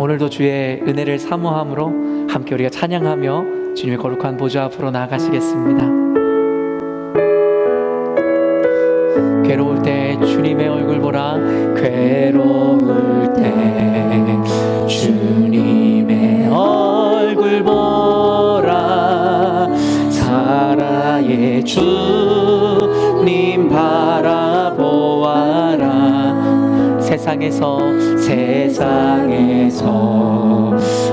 오늘도 주의 은혜를 사모함으로 함께 우리가 찬양하며 주님의 거룩한 보좌 앞으로 나아가시겠습니다. 괴로울 때 주님의 얼굴 보라. 괴로울 때 주님의 얼굴 보라. 사랑의 주님 바라보아라. 세상에서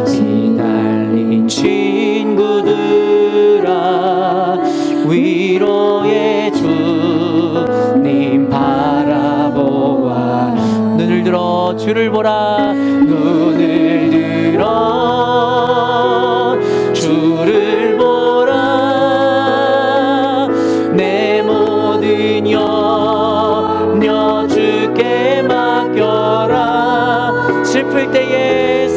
시달린 친구들아, 위로의 주님 바라보아. 눈을 들어 주를 보라. 눈을 들어 주를 보라. 내 모든 염려 주께 맡겨라. 슬플 때에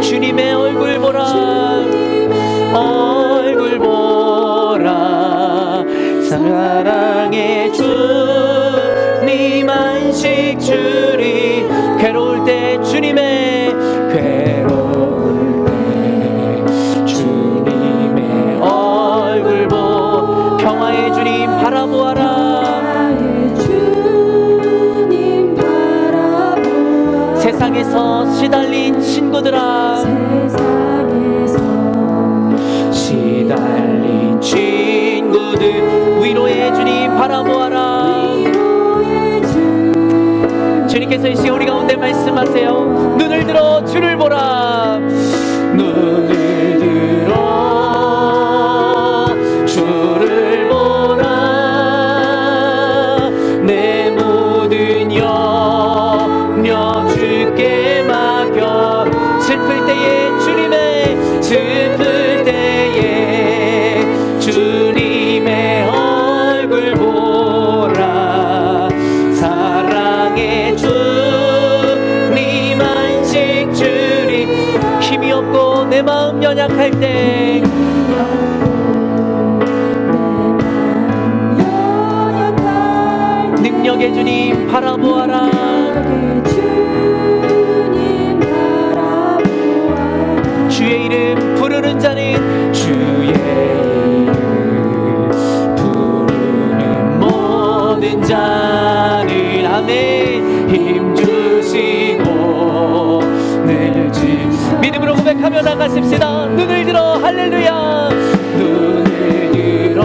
주님의 얼굴 보라. 얼굴 보라. 사랑의 주님 안식 주리. 괴로울 때 주님의 주님의 얼굴 보. 평화의 주님 바라보아라. 세상에서 시달린 친구들아, 시달린 친구들, 위로의 주님 바라보아라. 주님께서 이 시간 우리 가운데 말씀하세요. 눈을 들어 주를 보라. 눈을 들어 주를 보라. 내 모든 염려 주께 맡겨. 슬플 때에 주님의 얼굴 보라. 사랑의 주님 안식 주리. 힘이 없고 내 마음 연약할 때 능력의 주님 바라보아라. 주의 이름 부르는 자는, 주의 이름 부르는 모든 자는, 아멘, 힘주시고 늘지. 믿음으로 고백하며 나가십시다. 눈을 들어 할렐루야. 눈을 들어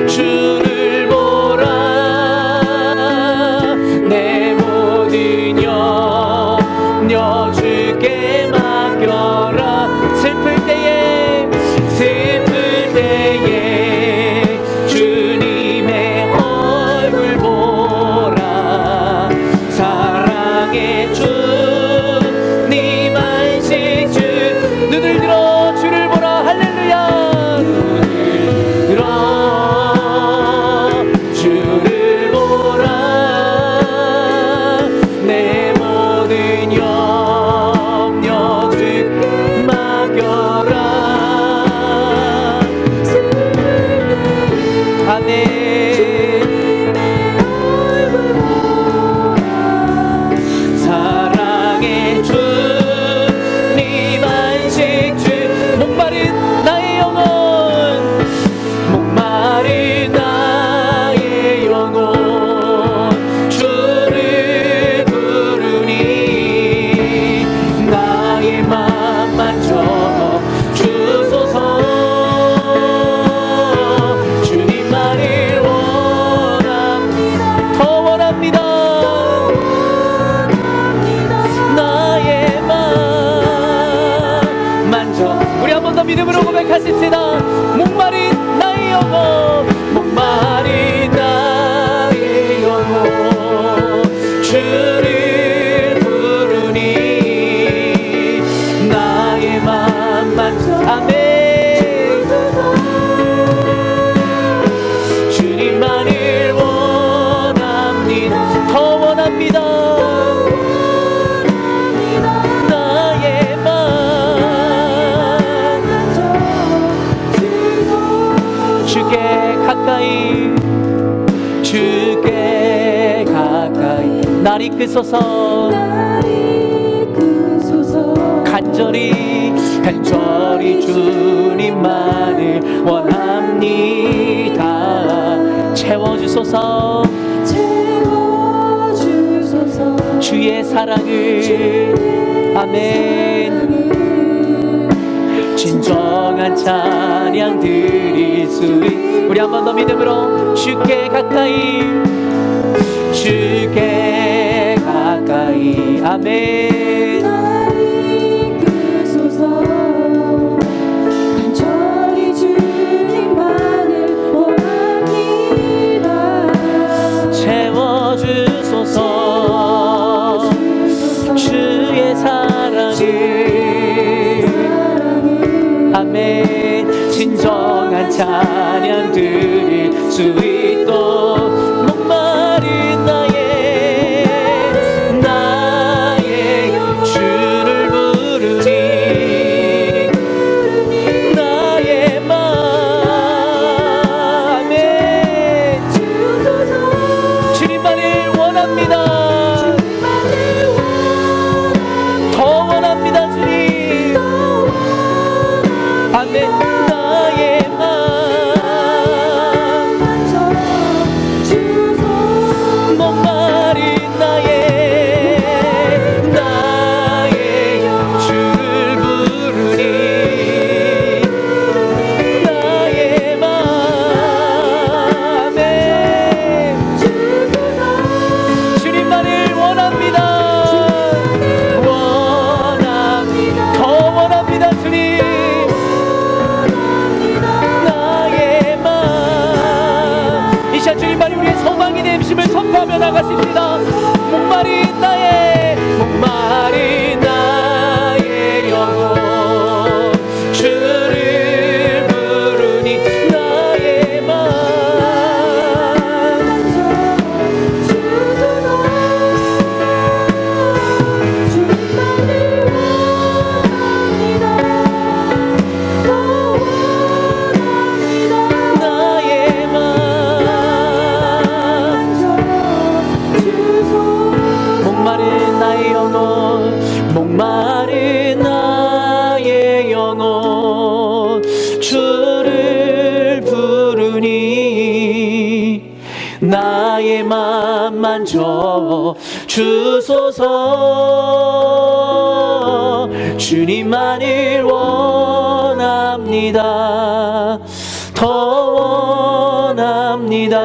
주를 보라. 내 모든 염려 주께 맡겨라. 슬플 때에 주님의 얼굴 보라. 사랑의 주님 안식 주. 눈을 들어 주를 보라. 할렐루야. 눈을 들어 주를 보라. 내 모든 염려 주께 맡겨라. 아멘. 사랑의 주님 안식 주. 목마른 나의 영혼, 목마른 나의 영혼, 주를 부르니 나의 맘 만져 주소서. 주님만을 원합니다. 더 원합니다. 나의 맘 만져. 우리 한 번 더 믿음으로 고백하십시다. 목마른 나의 영혼, 목마른 나의 영혼, 주를 부르니 나의 맘 만져. 아멘. 주님만을 원합니다. 더 원합니다. 나의 맘 주께 가까이, 주께 가까이 날 이끄소서. 간절히 주님만을 원합니다. 채워주소서 주의 사랑을. 아멘. 진정한 찬양 드릴 수 있. 우리 한 번 더 믿음으로 주께 가까이 아멘. 간절히 주님만을 원합니다. 채워주소서 주의 사랑을. 아멘. 진정한 찬양 드릴 수 있도록 목마른 나의 주를 부르니 나의 마음. 아멘. 주님만을 원합니다. 더 원합니다 주님. 아멘. 나의 마음 목마른 나의 주를 부르니 나의 마음. 주님만을 원합니다. 더 원합니다 주님. 주님만이 우리의 소망이 되심을 선포하며 나가십니다. 목마른 나의 영혼 주를 부르니 나의 마음. 나의 목마른 나의 영혼 주를 부르니 나의 맘 만져 주소서. 주님만을 원합니다. 더 원합니다.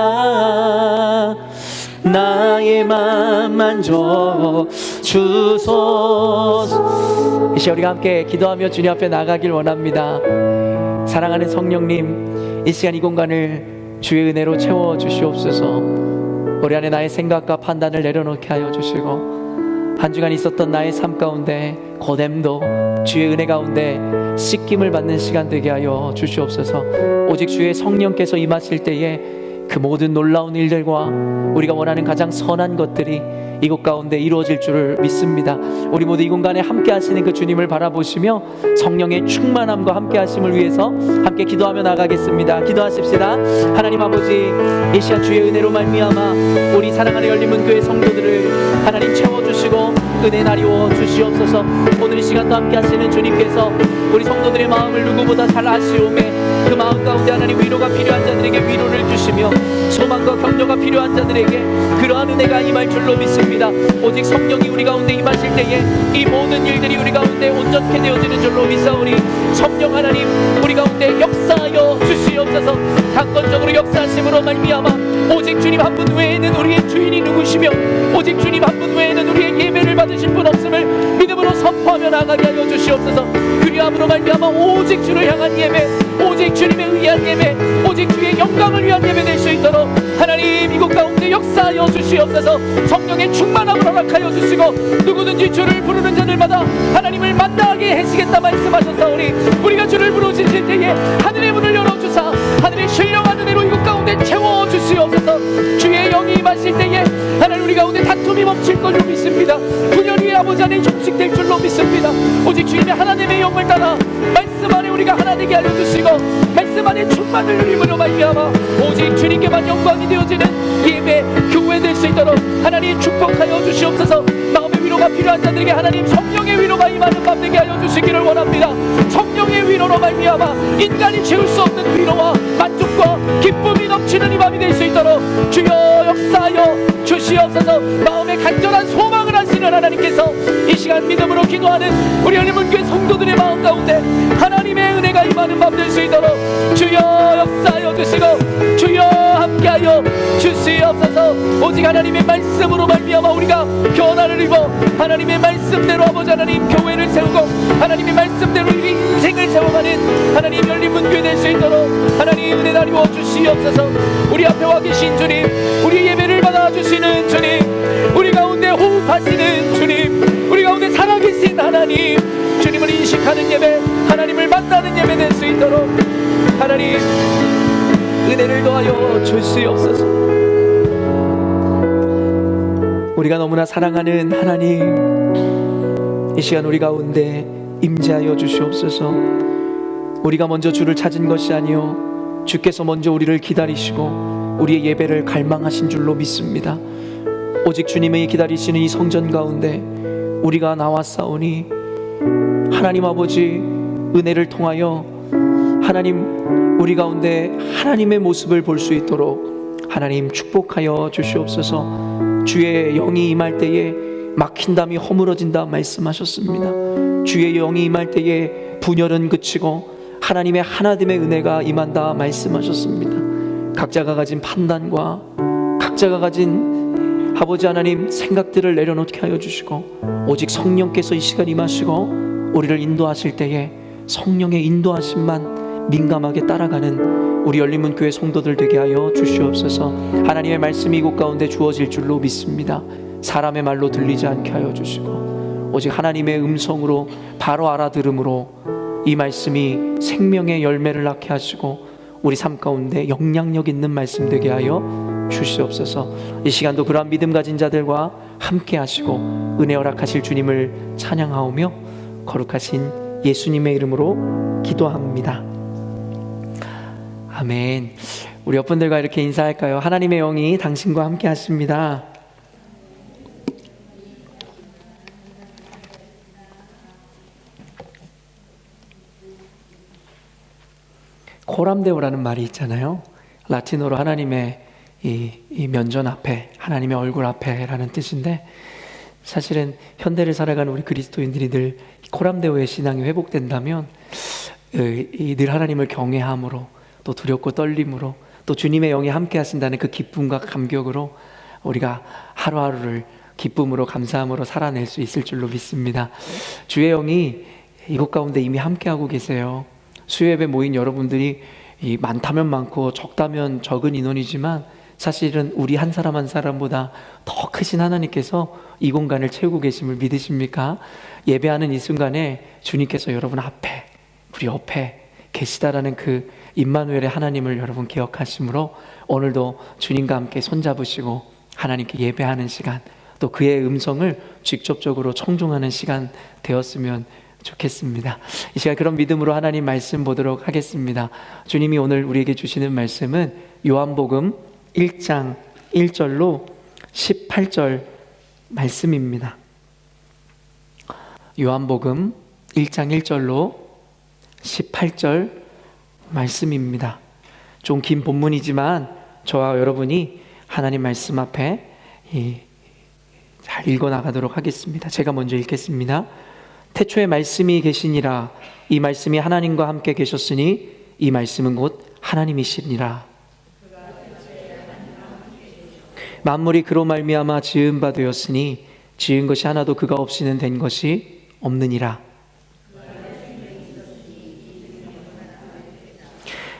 나의 맘 만져 주소서. 이 시간 우리가 함께 기도하며 주님 앞에 나가길 원합니다. 사랑하는 성령님, 이 시간 이 공간을 주의 은혜로 채워 주시옵소서. 우리 안에 나의 생각과 판단을 내려놓게 하여 주시고, 한 주간 있었던 나의 삶 가운데 고됨도 주의 은혜 가운데 씻김을 받는 시간 되게 하여 주시옵소서. 오직 주의 성령께서 임하실 때에 그 모든 놀라운 일들과 우리가 원하는 가장 선한 것들이 이곳 가운데 이루어질 줄을 믿습니다. 우리 모두 이 공간에 함께 하시는 그 주님을 바라보시며 성령의 충만함과 함께 하심을 위해서 함께 기도하며 나가겠습니다. 기도하십시다. 하나님 아버지, 이 시간 주의 은혜로 말미암아 우리 사랑하는 열린문교회 성도들을 하나님 채워주시고 은혜 나리워 주시옵소서. 오늘 이 시간도 함께 하시는 주님께서 우리 성도들의 마음을 누구보다 잘 아시오매 그 마음 가운데 하나님 위로가 필요한 자들에게 위로를 주시며 소망과 격려가 필요한 자들에게 그러한 은혜가 임할 줄로 믿습니다. 오직 성령이 우리 가운데 임하실 때에 이 모든 일들이 우리 가운데 온전케 되어지는 줄로 믿사오니 성령 하나님 우리 가운데 역사하여 주시옵소서. 강권적으로 역사하심으로 말미암아 오직 주님 한 분 외에는 우리의 주인이 누구시며 오직 주님 한 분 외에는 우리의 예배를 받으실 분 없음을 믿음으로 선포하며 나가게 하여 주시옵소서. 그리함으로 말미암아 오직 주를 향한 예배, 오직 주님에 의한 예배, 오직 주의 영광을 위한 예배 될 수 있도록 하나님 이곳 가운데 역사하여 주시옵소서. 성령의 충만함을 허락하여 주시고 누구든지 주를 부르는 자들마다 하나님을 만나게 하시겠다 말씀하셨사오니 우리가 주를 부르실 때에 하늘의 문을 열어주사 하늘의 신령한 은혜로 이곳 가운데 채워주시옵소서. 주의 영이 임하실 때에 하나님 우리 가운데 다툼이 멈출 걸로 믿습니다. 분열이 아버지 안에 종식될 줄로 믿습니다. 오직 주님의 하나님의 영을 따라 말씀 안에 우리가 하나 되게 알려주시고 말씀 안에 충만을 누림으로 말미암아 오직 주님께만 영광이 되어지는 예배 교회 될 수 있도록 하나님 축복하여 주시옵소서. 마음의 위로가 필요한 자들에게 하나님 성령의 위로가 임하는 밤 되게 하여 주시기를 원합니다. 성령의 위로로 말미암아 인간이 채울 수 없는 위로와 만족과 기쁨이 넘치는 이 밤이 될 수 있도록 주여 역사하여 주시옵소서. 마음에 간절한 소망을 하시는 하나님께서 이 시간 믿음으로 기도하는 우리 열린문교회 성도들의 마음 가운데 하나님의 은혜가 임하는 밤 될 수 있도록 주여 역사하여 주시고 주여 함께하여 주시옵소서. 오직 하나님의 말씀으로 말미암아 우리가 변화를 입어 하나님의 말씀대로 아버지 하나님 교회를 세우고 하나님의 말씀대로 우리 인생을 세워가는 하나님 열린문교회 될 수 있도록 하나님 은혜 나누어 주시옵소서. 우리 앞에 와 계신 주님, 우리 예배를 받아주시는 주님, 우리 가운데 호흡하시는 주님, 우리 가운데 살아계신 하나님, 주님을 인식하는 예배, 하나님을 만나는 예배 될 수 있도록 하나님 은혜를 더하여 주시옵소서. 우리가 너무나 사랑하는 하나님, 이 시간 우리 가운데 임재하여 주시옵소서. 우리가 먼저 주를 찾은 것이 아니요 주께서 먼저 우리를 기다리시고 우리의 예배를 갈망하신 줄로 믿습니다. 오직 주님의 기다리시는 이 성전 가운데 우리가 나왔사오니 하나님 아버지 은혜를 통하여 하나님 우리 가운데 하나님의 모습을 볼 수 있도록 하나님 축복하여 주시옵소서. 주의 영이 임할 때에 막힌 담이 허물어진다 말씀하셨습니다. 주의 영이 임할 때에 분열은 그치고 하나님의 하나됨의 은혜가 임한다 말씀하셨습니다. 각자가 가진 판단과 각자가 가진 아버지 하나님 생각들을 내려놓게 하여 주시고 오직 성령께서 이 시간 임하시고 우리를 인도하실 때에 성령의 인도하심만 민감하게 따라가는 우리 열린문교회 성도들 되게 하여 주시옵소서. 하나님의 말씀이 이곳 가운데 주어질 줄로 믿습니다. 사람의 말로 들리지 않게 하여 주시고 오직 하나님의 음성으로 바로 알아들음으로 이 말씀이 생명의 열매를 낳게 하시고 우리 삶 가운데 영향력 있는 말씀 되게 하여 주시옵소서. 이 시간도 그러한 믿음 가진 자들과 함께 하시고 은혜 허락하실 주님을 찬양하오며 거룩하신 예수님의 이름으로 기도합니다. 아멘. 우리 옆분들과 이렇게 인사할까요? 하나님의 영이 당신과 함께 하십니다. 코람데오라는 말이 있잖아요. 라틴어로 하나님의 이 면전 앞에, 하나님의 얼굴 앞에라는 뜻인데 사실은 현대를 살아가는 우리 그리스도인들이 늘 코람데오의 신앙이 회복된다면 늘 하나님을 경외함으로 또 두렵고 떨림으로 또 주님의 영이 함께 하신다는 그 기쁨과 감격으로 우리가 하루하루를 기쁨으로 감사함으로 살아낼 수 있을 줄로 믿습니다. 주의 영이 이곳 가운데 이미 함께하고 계세요. 수요예배 모인 여러분들이 많다면 많고 적다면 적은 인원이지만 사실은 우리 한 사람 한 사람보다 더 크신 하나님께서 이 공간을 채우고 계심을 믿으십니까? 예배하는 이 순간에 주님께서 여러분 앞에 우리 옆에 계시다라는 그 임마누엘의 하나님을 여러분 기억하시므로 오늘도 주님과 함께 손잡으시고 하나님께 예배하는 시간 또 그의 음성을 직접적으로 청종하는 시간 되었으면 좋겠습니다. 이 시간 그런 믿음으로 하나님 말씀 보도록 하겠습니다. 주님이 오늘 우리에게 주시는 말씀은 요한복음 1장 1절로 18절 말씀입니다. 요한복음 1장 1절로 18절 말씀입니다. 좀 긴 본문이지만 저와 여러분이 하나님 말씀 앞에 잘 읽어나가도록 하겠습니다. 제가 먼저 읽겠습니다. 태초에 말씀이 계시니라. 이 말씀이 하나님과 함께 계셨으니 이 말씀은 곧 하나님이시니라. 만물이 그로 말미암아 지은 바 되었으니 지은 것이 하나도 그가 없이는 된 것이 없느니라.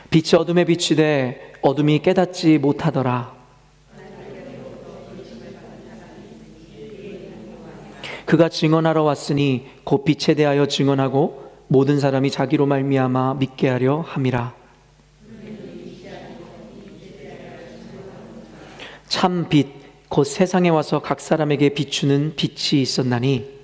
빛이 어둠에 비추되 어둠이 깨닫지 못하더라. 그가 증언하러 왔으니 곧 빛에 대하여 증언하고 모든 사람이 자기로 말미암아 믿게 하려 함이라. 참 빛 곧 세상에 와서 각 사람에게 비추는 빛이 있었나니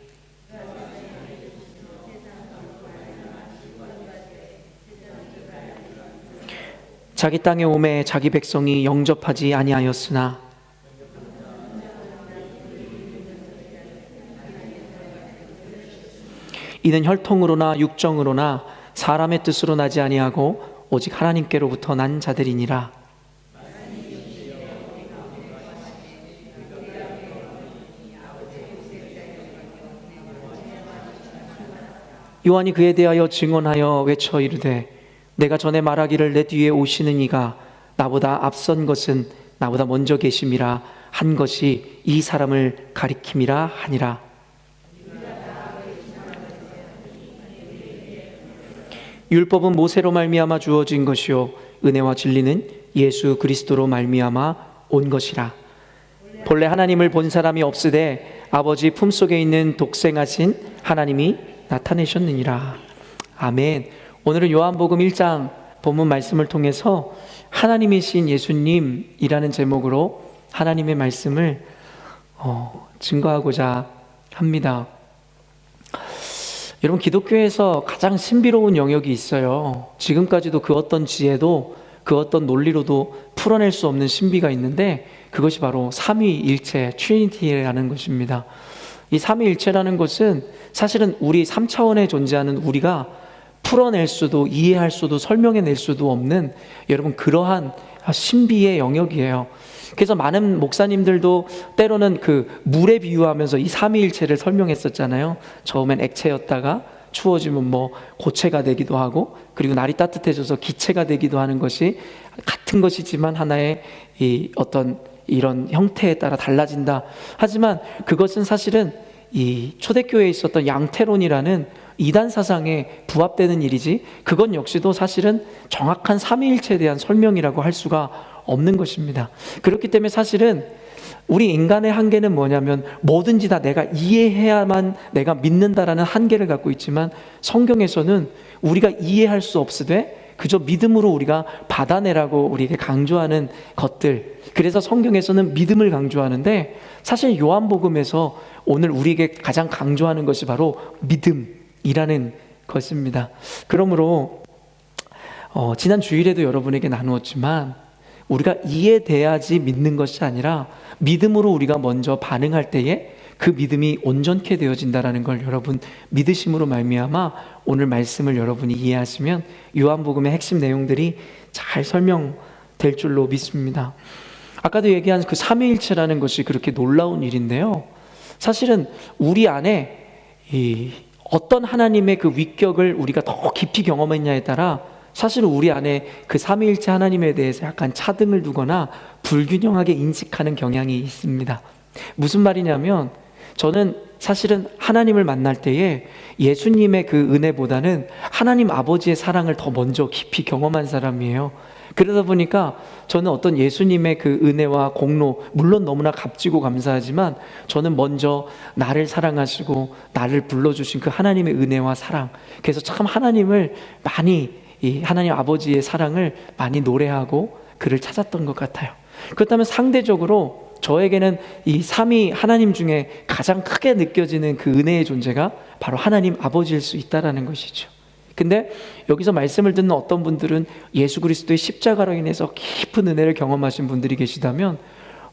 자기 땅에 오매 자기 백성이 영접하지 아니하였으나 이는 혈통으로나 육정으로나 사람의 뜻으로 나지 아니하고 오직 하나님께로부터 난 자들이니라. 요한이 그에 대하여 증언하여 외쳐 이르되 내가 전에 말하기를 내 뒤에 오시는 이가 나보다 앞선 것은 나보다 먼저 계심이라 한 것이 이 사람을 가리킴이라 하니라. 율법은 모세로 말미암아 주어진 것이요 은혜와 진리는 예수 그리스도로 말미암아 온 것이라. 본래 하나님을 본 사람이 없으되 아버지 품속에 있는 독생하신 하나님이 나타내셨느니라. 아멘. 오늘은 요한복음 1장 본문 말씀을 통해서 하나님이신 예수님이라는 제목으로 하나님의 말씀을 증거하고자 합니다. 여러분, 기독교에서 가장 신비로운 영역이 있어요. 지금까지도 그 어떤 지혜도 그 어떤 논리로도 풀어낼 수 없는 신비가 있는데 그것이 바로 삼위일체 트리니티라는 것입니다. 이 삼위일체라는 것은 사실은 우리 3차원에 존재하는 우리가 풀어낼 수도 이해할 수도 설명해낼 수도 없는 여러분 그러한 신비의 영역이에요. 그래서 많은 목사님들도 때로는 그 물에 비유하면서 이 삼위일체를 설명했었잖아요. 처음엔 액체였다가 추워지면 뭐 고체가 되기도 하고 그리고 날이 따뜻해져서 기체가 되기도 하는 것이 같은 것이지만 하나의 이 어떤 이런 형태에 따라 달라진다. 하지만 그것은 사실은 이 초대교회에 있었던 양태론이라는 이단 사상에 부합되는 일이지 그건 역시도 사실은 정확한 삼위일체에 대한 설명이라고 할 수가 없는 것입니다. 그렇기 때문에 사실은 우리 인간의 한계는 뭐냐면 뭐든지 다 내가 이해해야만 내가 믿는다라는 한계를 갖고 있지만 성경에서는 우리가 이해할 수 없으되 그저 믿음으로 우리가 받아내라고 우리에게 강조하는 것들, 그래서 성경에서는 믿음을 강조하는데 사실 요한복음에서 오늘 우리에게 가장 강조하는 것이 바로 믿음이라는 것입니다. 그러므로 지난 주일에도 여러분에게 나누었지만 우리가 이해돼야지 믿는 것이 아니라 믿음으로 우리가 먼저 반응할 때에 그 믿음이 온전케 되어진다는 걸 여러분 믿으심으로 말미암아 오늘 말씀을 여러분이 이해하시면 요한복음의 핵심 내용들이 잘 설명될 줄로 믿습니다. 아까도 얘기한 그 삼위일체라는 것이 그렇게 놀라운 일인데요, 사실은 우리 안에 이 어떤 하나님의 그 위격을 우리가 더 깊이 경험했냐에 따라 사실은 우리 안에 그 삼위일체 하나님에 대해서 약간 차등을 두거나 불균형하게 인식하는 경향이 있습니다. 무슨 말이냐면 저는 사실은 하나님을 만날 때에 예수님의 그 은혜보다는 하나님 아버지의 사랑을 더 먼저 깊이 경험한 사람이에요. 그러다 보니까 저는 어떤 예수님의 그 은혜와 공로, 물론 너무나 값지고 감사하지만 저는 먼저 나를 사랑하시고 나를 불러주신 그 하나님의 은혜와 사랑, 그래서 참 하나님을 많이, 이 하나님 아버지의 사랑을 많이 노래하고 그를 찾았던 것 같아요. 그렇다면 상대적으로 저에게는 이 삼위 하나님 중에 가장 크게 느껴지는 그 은혜의 존재가 바로 하나님 아버지일 수 있다는 것이죠. 근데 여기서 말씀을 듣는 어떤 분들은 예수 그리스도의 십자가로 인해서 깊은 은혜를 경험하신 분들이 계시다면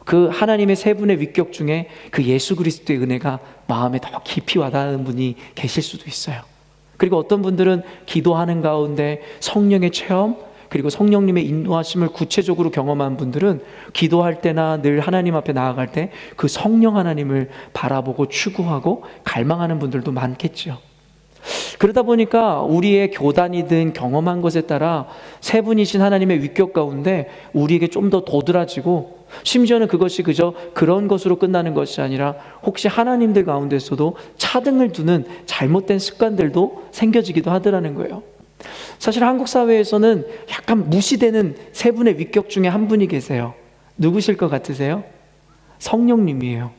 그 하나님의 세 분의 위격 중에 그 예수 그리스도의 은혜가 마음에 더 깊이 와닿는 분이 계실 수도 있어요. 그리고 어떤 분들은 기도하는 가운데 성령의 체험, 그리고 성령님의 인도하심을 구체적으로 경험한 분들은 기도할 때나 늘 하나님 앞에 나아갈 때 그 성령 하나님을 바라보고 추구하고 갈망하는 분들도 많겠죠. 그러다 보니까 우리의 교단이든 경험한 것에 따라 세 분이신 하나님의 위격 가운데 우리에게 좀 더 도드라지고, 심지어는 그것이 그저 그런 것으로 끝나는 것이 아니라 혹시 하나님들 가운데서도 차등을 두는 잘못된 습관들도 생겨지기도 하더라는 거예요. 사실 한국 사회에서는 약간 무시되는 세 분의 위격 중에 한 분이 계세요. 누구실 것 같으세요? 성령님이에요.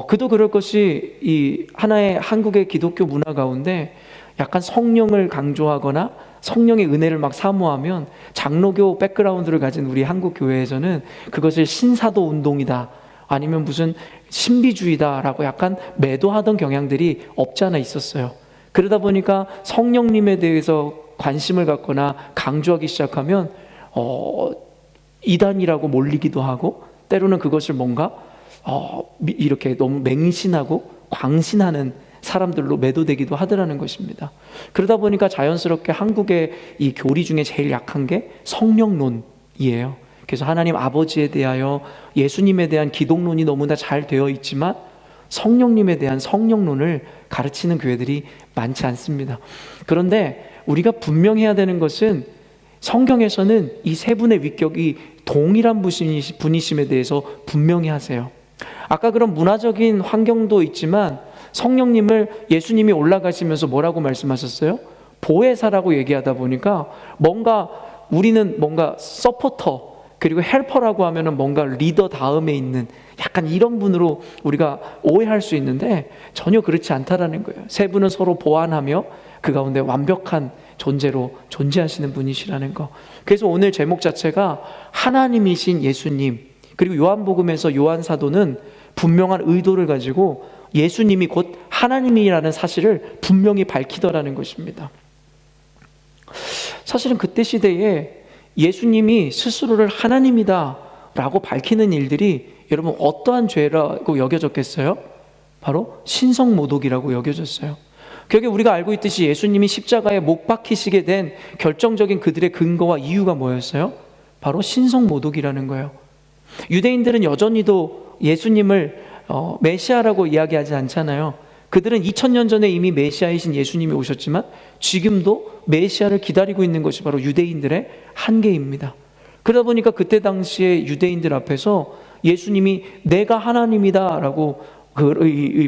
그도 그럴 것이 이 하나의 한국의 기독교 문화 가운데 약간 성령을 강조하거나 성령의 은혜를 막 사모하면 장로교 백그라운드를 가진 우리 한국 교회에서는 그것을 신사도 운동이다, 아니면 무슨 신비주의다라고 약간 매도하던 경향들이 없지 않아 있었어요. 그러다 보니까 성령님에 대해서 관심을 갖거나 강조하기 시작하면 이단이라고 몰리기도 하고, 때로는 그것을 뭔가 이렇게 너무 맹신하고 광신하는 사람들로 매도되기도 하더라는 것입니다. 그러다 보니까 자연스럽게 한국의 이 교리 중에 제일 약한 게 성령론이에요. 그래서 하나님 아버지에 대하여 예수님에 대한 기독론이 너무나 잘 되어 있지만 성령님에 대한 성령론을 가르치는 교회들이 많지 않습니다. 그런데 우리가 분명해야 되는 것은 성경에서는 이 세 분의 위격이 동일한 분이심에 대해서 분명히 하세요. 아까 그런 문화적인 환경도 있지만 성령님을 예수님이 올라가시면서 뭐라고 말씀하셨어요? 보혜사라고 얘기하다 보니까 우리는 뭔가 서포터 그리고 헬퍼라고 하면은 뭔가 리더 다음에 있는 약간 이런 분으로 우리가 오해할 수 있는데 전혀 그렇지 않다라는 거예요. 세 분은 서로 보완하며 그 가운데 완벽한 존재로 존재하시는 분이시라는 거. 그래서 오늘 제목 자체가 하나님이신 예수님, 그리고 요한복음에서 요한 사도는 분명한 의도를 가지고 예수님이 곧 하나님이라는 사실을 분명히 밝히더라는 것입니다. 사실은 그때 시대에 예수님이 스스로를 하나님이다 라고 밝히는 일들이 여러분 어떠한 죄라고 여겨졌겠어요? 바로 신성모독이라고 여겨졌어요. 그게 우리가 알고 있듯이 예수님이 십자가에 못 박히시게 된 결정적인 그들의 근거와 이유가 뭐였어요? 바로 신성모독이라는 거예요. 유대인들은 여전히도 예수님을 메시아라고 이야기하지 않잖아요. 그들은 2000년 전에 이미 메시아이신 예수님이 오셨지만 지금도 메시아를 기다리고 있는 것이 바로 유대인들의 한계입니다. 그러다 보니까 그때 당시에 유대인들 앞에서 예수님이 내가 하나님이다 라고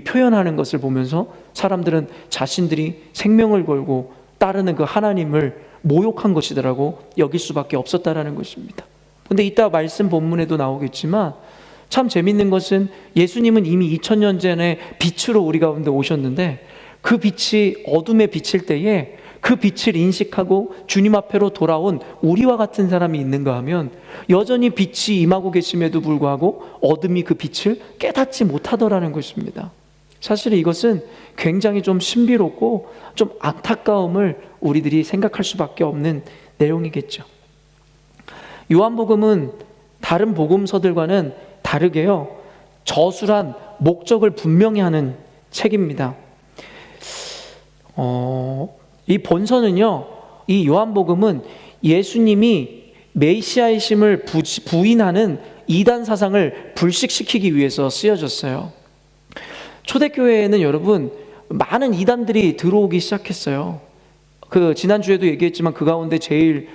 표현하는 것을 보면서 사람들은 자신들이 생명을 걸고 따르는 그 하나님을 모욕한 것이더라고 여길 수밖에 없었다라는 것입니다. 근데 이따 말씀 본문에도 나오겠지만 참 재밌는 것은 예수님은 이미 2000년 전에 빛으로 우리 가운데 오셨는데 그 빛이 어둠에 비칠 때에 그 빛을 인식하고 주님 앞으로 돌아온 우리와 같은 사람이 있는가 하면 여전히 빛이 임하고 계심에도 불구하고 어둠이 그 빛을 깨닫지 못하더라는 것입니다. 사실 이것은 굉장히 좀 신비롭고 좀 안타까움을 우리들이 생각할 수밖에 없는 내용이겠죠. 요한복음은 다른 복음서들과는 다르게요, 저술한 목적을 분명히 하는 책입니다. 이 본서는요, 이 요한복음은 예수님이 메시아이심을 부인하는 이단 사상을 불식시키기 위해서 쓰여졌어요. 초대교회에는 여러분 많은 이단들이 들어오기 시작했어요. 지난주에도 얘기했지만 그 가운데 제일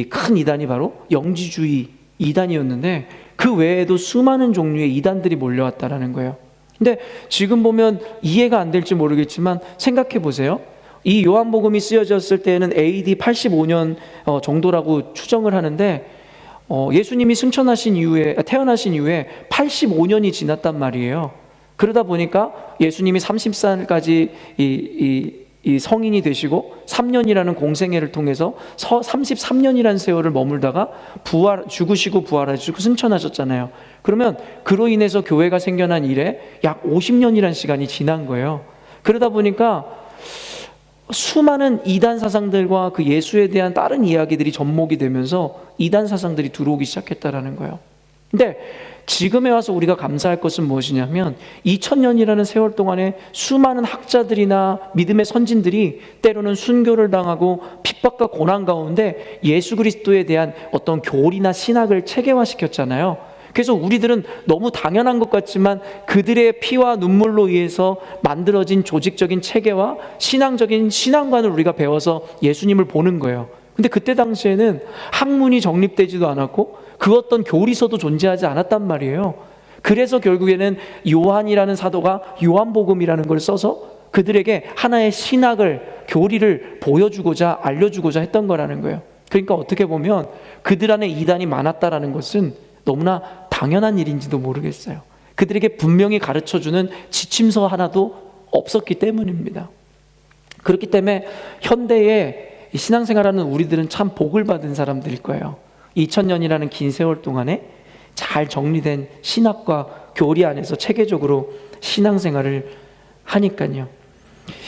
큰 이단이 바로 영지주의 이단이었는데 그 외에도 수많은 종류의 이단들이 몰려왔다라는 거예요. 근데 지금 보면 이해가 안 될지 모르겠지만 생각해 보세요. 이 요한복음이 쓰여졌을 때는 AD 85년 정도라고 추정을 하는데 예수님이 태어나신 이후에 85년이 지났단 말이에요. 그러다 보니까 예수님이 30살까지 이 성인이 되시고 3년이라는 공생애를 통해서 33년이라는 세월을 머물다가 죽으시고 부활하시고 승천하셨잖아요. 그러면 그로 인해서 교회가 생겨난 이래 약 50년이라는 시간이 지난 거예요. 그러다 보니까 수많은 이단 사상들과 그 예수에 대한 다른 이야기들이 접목이 되면서 이단 사상들이 들어오기 시작했다라는 거예요. 근데 지금에 와서 우리가 감사할 것은 무엇이냐면 2000년이라는 세월 동안에 수많은 학자들이나 믿음의 선진들이 때로는 순교를 당하고 핍박과 고난 가운데 예수 그리스도에 대한 어떤 교리나 신학을 체계화시켰잖아요. 그래서 우리들은 너무 당연한 것 같지만 그들의 피와 눈물로 의해서 만들어진 조직적인 체계와 신앙적인 신앙관을 우리가 배워서 예수님을 보는 거예요. 근데 그때 당시에는 학문이 정립되지도 않았고 그 어떤 교리서도 존재하지 않았단 말이에요. 그래서 결국에는 요한이라는 사도가 요한복음이라는 걸 써서 그들에게 하나의 신학을, 교리를 보여주고자 알려주고자 했던 거라는 거예요. 그러니까 어떻게 보면 그들 안에 이단이 많았다라는 것은 너무나 당연한 일인지도 모르겠어요. 그들에게 분명히 가르쳐주는 지침서 하나도 없었기 때문입니다. 그렇기 때문에 현대의 신앙생활하는 우리들은 참 복을 받은 사람들일 거예요. 2000년이라는 긴 세월 동안에 잘 정리된 신학과 교리 안에서 체계적으로 신앙생활을 하니까요.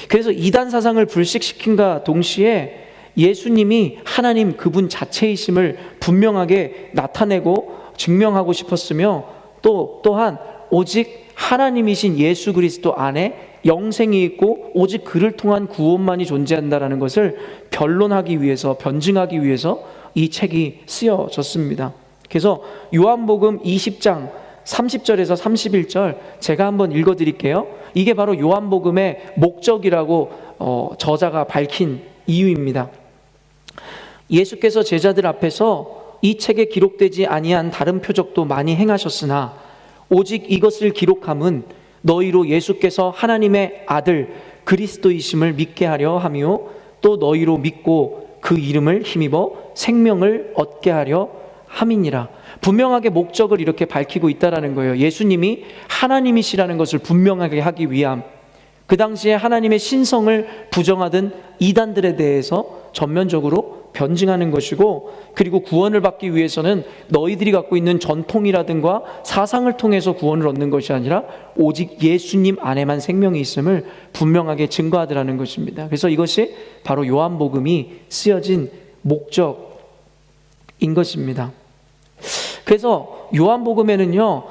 그래서 이단 사상을 불식시킨과 동시에 예수님이 하나님 그분 자체이심을 분명하게 나타내고 증명하고 싶었으며 또한 오직 하나님이신 예수 그리스도 안에 영생이 있고 오직 그를 통한 구원만이 존재한다라는 것을 변론하기 위해서, 변증하기 위해서 이 책이 쓰여졌습니다. 그래서 요한복음 20장 30절에서 31절 제가 한번 읽어드릴게요. 이게 바로 요한복음의 목적이라고 저자가 밝힌 이유입니다. 예수께서 제자들 앞에서 이 책에 기록되지 아니한 다른 표적도 많이 행하셨으나 오직 이것을 기록함은 너희로 예수께서 하나님의 아들 그리스도이심을 믿게 하려 하며 또 너희로 믿고 그 이름을 힘입어 생명을 얻게 하려 함이니라. 분명하게 목적을 이렇게 밝히고 있다라는 거예요. 예수님이 하나님이시라는 것을 분명하게 하기 위함. 그 당시에 하나님의 신성을 부정하던 이단들에 대해서 전면적으로 변증하는 것이고, 그리고 구원을 받기 위해서는 너희들이 갖고 있는 전통이라든가 사상을 통해서 구원을 얻는 것이 아니라 오직 예수님 안에만 생명이 있음을 분명하게 증거하더라는 것입니다. 그래서 이것이 바로 요한복음이 쓰여진 목적인 것입니다. 그래서 요한복음에는요,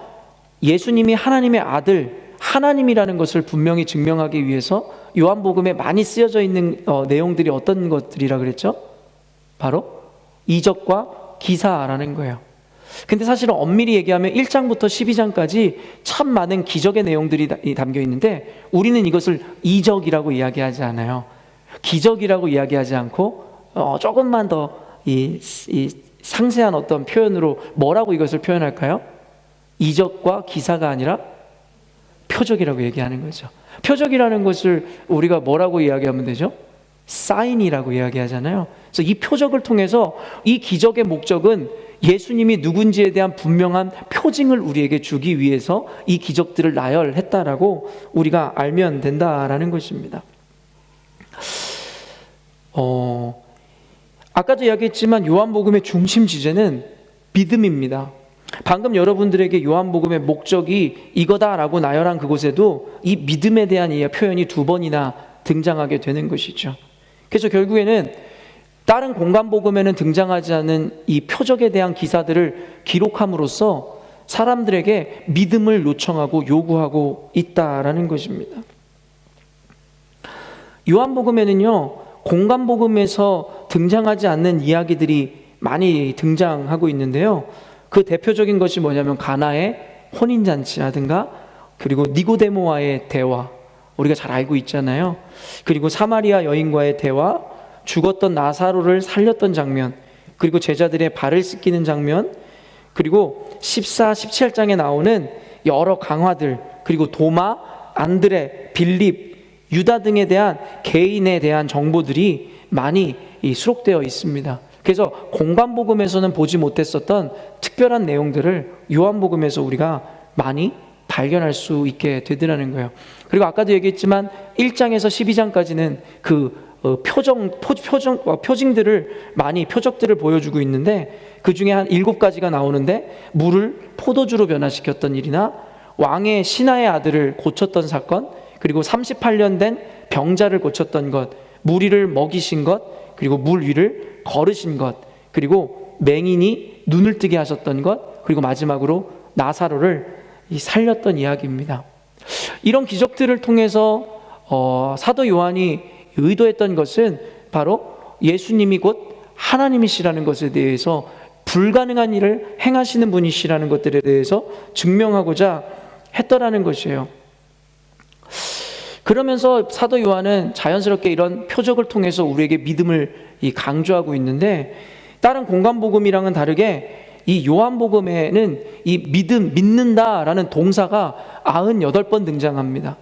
예수님이 하나님의 아들, 하나님이라는 것을 분명히 증명하기 위해서 요한복음에 많이 쓰여져 있는 내용들이 어떤 것들이라 그랬죠? 바로 이적과 기사라는 거예요. 근데 사실은 엄밀히 얘기하면 1장부터 12장까지 참 많은 기적의 내용들이 담겨 있는데 우리는 이것을 이적이라고 이야기하지 않아요. 기적이라고 이야기하지 않고 조금만 더 이 상세한 어떤 표현으로 뭐라고 이것을 표현할까요? 이적과 기사가 아니라 표적이라고 얘기하는 거죠. 표적이라는 것을 우리가 뭐라고 이야기하면 되죠? 사인이라고 이야기하잖아요. 그래서 이 표적을 통해서 이 기적의 목적은 예수님이 누군지에 대한 분명한 표징을 우리에게 주기 위해서 이 기적들을 나열했다라고 우리가 알면 된다라는 것입니다. 아까도 이야기했지만 요한복음의 중심 주제는 믿음입니다. 방금 여러분들에게 요한복음의 목적이 이거다라고 나열한 그곳에도 이 믿음에 대한 표현이 두 번이나 등장하게 되는 것이죠. 그래서 결국에는 다른 공간복음에는 등장하지 않은 이 표적에 대한 기사들을 기록함으로써 사람들에게 믿음을 요청하고 요구하고 있다라는 것입니다. 요한복음에는요, 공간복음에서 등장하지 않는 이야기들이 많이 등장하고 있는데요, 그 대표적인 것이 뭐냐면 가나의 혼인잔치라든가, 그리고 니고데모와의 대화, 우리가 잘 알고 있잖아요. 그리고 사마리아 여인과의 대화, 죽었던 나사로를 살렸던 장면, 그리고 제자들의 발을 씻기는 장면, 그리고 14, 17장에 나오는 여러 강화들, 그리고 도마, 안드레, 빌립, 유다 등에 대한 개인에 대한 정보들이 많이 수록되어 있습니다. 그래서 공간복음에서는 보지 못했었던 특별한 내용들을 요한복음에서 우리가 많이 발견할 수 있게 되더라는 거예요. 그리고 아까도 얘기했지만 1장에서 12장까지는 그 표징들을 많이 표적들을 보여주고 있는데, 그 중에 한 7가지가 나오는데, 물을 포도주로 변화시켰던 일이나 왕의 신하의 아들을 고쳤던 사건, 그리고 38년 된 병자를 고쳤던 것, 무리를 먹이신 것, 그리고 물 위를 걸으신 것, 그리고 맹인이 눈을 뜨게 하셨던 것, 그리고 마지막으로 나사로를 살렸던 이야기입니다. 이런 기적들을 통해서 사도 요한이 의도했던 것은 바로 예수님이 곧 하나님이시라는 것에 대해서, 불가능한 일을 행하시는 분이시라는 것들에 대해서 증명하고자 했더라는 것이에요. 그러면서 사도 요한은 자연스럽게 이런 표적을 통해서 우리에게 믿음을 강조하고 있는데, 다른 공간복음이랑은 다르게 이 요한복음에는 이 믿는다라는 동사가 98번 등장합니다.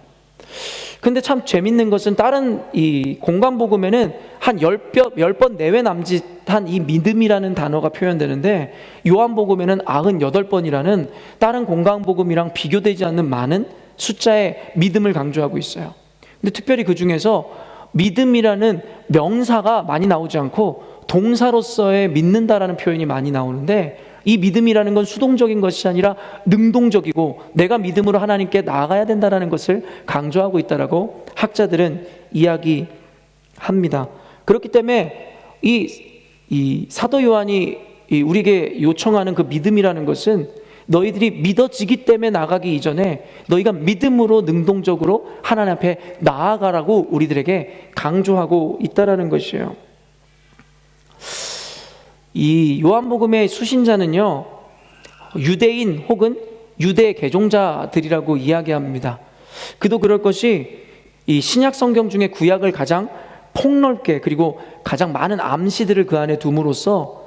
근데 참 재밌는 것은 다른 이 공간복음에는 한 10번 내외 남짓한 이 믿음이라는 단어가 표현되는데, 요한복음에는 98번이라는 다른 공간복음이랑 비교되지 않는 많은 숫자의 믿음을 강조하고 있어요. 근데 특별히 그 중에서 믿음이라는 명사가 많이 나오지 않고 동사로서의 믿는다라는 표현이 많이 나오는데, 이 믿음이라는 건 수동적인 것이 아니라 능동적이고 내가 믿음으로 하나님께 나아가야 된다라는 것을 강조하고 있다라고 학자들은 이야기합니다. 그렇기 때문에 이 사도 요한이 우리에게 요청하는 그 믿음이라는 것은 너희들이 믿어지기 때문에 나가기 이전에 너희가 믿음으로 능동적으로 하나님 앞에 나아가라고 우리들에게 강조하고 있다라는 것이에요. 이 요한복음의 수신자는요, 유대인 혹은 유대 개종자들이라고 이야기합니다. 그도 그럴 것이 이 신약 성경 중에 구약을 가장 폭넓게 그리고 가장 많은 암시들을 그 안에 둠으로써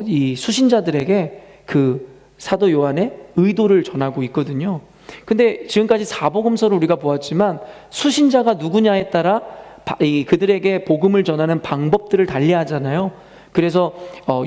이 수신자들에게 그 사도 요한의 의도를 전하고 있거든요. 근데 지금까지 사복음서를 우리가 보았지만 수신자가 누구냐에 따라 그들에게 복음을 전하는 방법들을 달리하잖아요. 그래서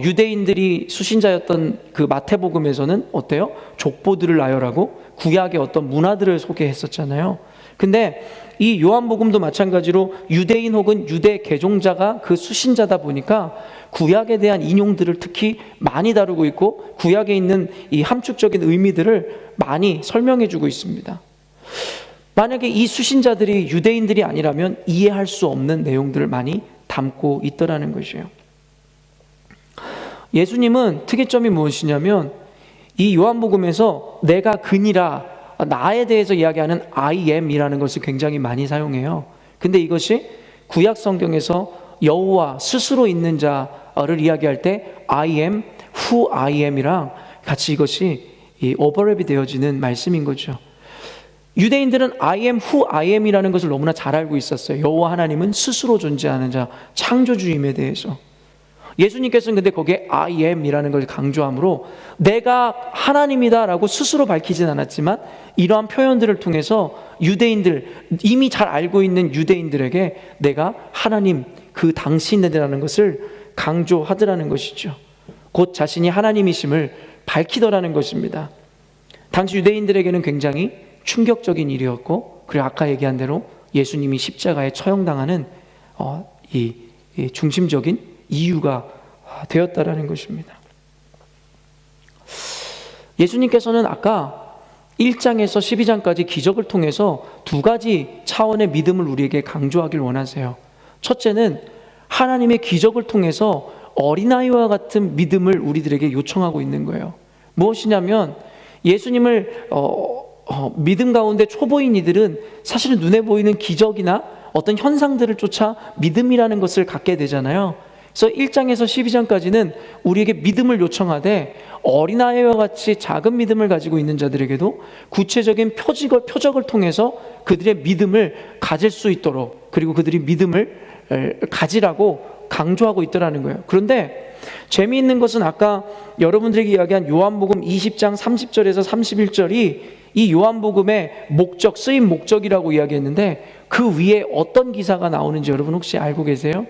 유대인들이 수신자였던 그 마태복음에서는 어때요? 족보들을 나열하고 구약의 어떤 문화들을 소개했었잖아요. 근데 이 요한복음도 마찬가지로 유대인 혹은 유대 개종자가 그 수신자다 보니까 구약에 대한 인용들을 특히 많이 다루고 있고 구약에 있는 이 함축적인 의미들을 많이 설명해 주고 있습니다. 만약에 이 수신자들이 유대인들이 아니라면 이해할 수 없는 내용들을 많이 담고 있더라는 것이에요. 예수님은 특이점이 무엇이냐면 이 요한복음에서 내가 그니라, 나에 대해서 이야기하는 I am 이라는 것을 굉장히 많이 사용해요. 근데 이것이 구약 성경에서 여호와 스스로 있는 자를 이야기할 때 I am, who I am이랑 같이 이것이 오버랩이 되어지는 말씀인 거죠. 유대인들은 I am who I am 이라는 것을 너무나 잘 알고 있었어요. 여호와 하나님은 스스로 존재하는 자, 창조주임에 대해서. 예수님께서는 근데 거기에 I am 이라는 것을 강조함으로 내가 하나님이다 라고 스스로 밝히진 않았지만 이러한 표현들을 통해서 유대인들, 이미 잘 알고 있는 유대인들에게 내가 하나님, 그 당신이라는 것을 강조하더라는 것이죠. 곧 자신이 하나님이심을 밝히더라는 것입니다. 당시 유대인들에게는 굉장히 충격적인 일이었고, 그리고 아까 얘기한 대로 예수님이 십자가에 처형당하는 이 중심적인 이유가 되었다라는 것입니다. 예수님께서는 아까 1장에서 12장까지 기적을 통해서 두 가지 차원의 믿음을 우리에게 강조하길 원하세요. 첫째는 하나님의 기적을 통해서 어린아이와 같은 믿음을 우리들에게 요청하고 있는 거예요. 무엇이냐면 예수님을 믿음 가운데 초보인 이들은 사실은 눈에 보이는 기적이나 어떤 현상들을 쫓아 믿음이라는 것을 갖게 되잖아요. 그래서 1장에서 12장까지는 우리에게 믿음을 요청하되 어린아이와 같이 작은 믿음을 가지고 있는 자들에게도 구체적인 표적을 통해서 그들의 믿음을 가질 수 있도록, 그리고 그들이 믿음을 가지라고 강조하고 있더라는 거예요. 그런데 재미있는 것은 아까 여러분들에게 이야기한 요한복음 20장 30절에서 31절이 이 요한복음의 목적, 쓰임 목적이라고 이야기했는데 그 위에 어떤 기사가 나오는지 여러분 혹시 알고 계세요?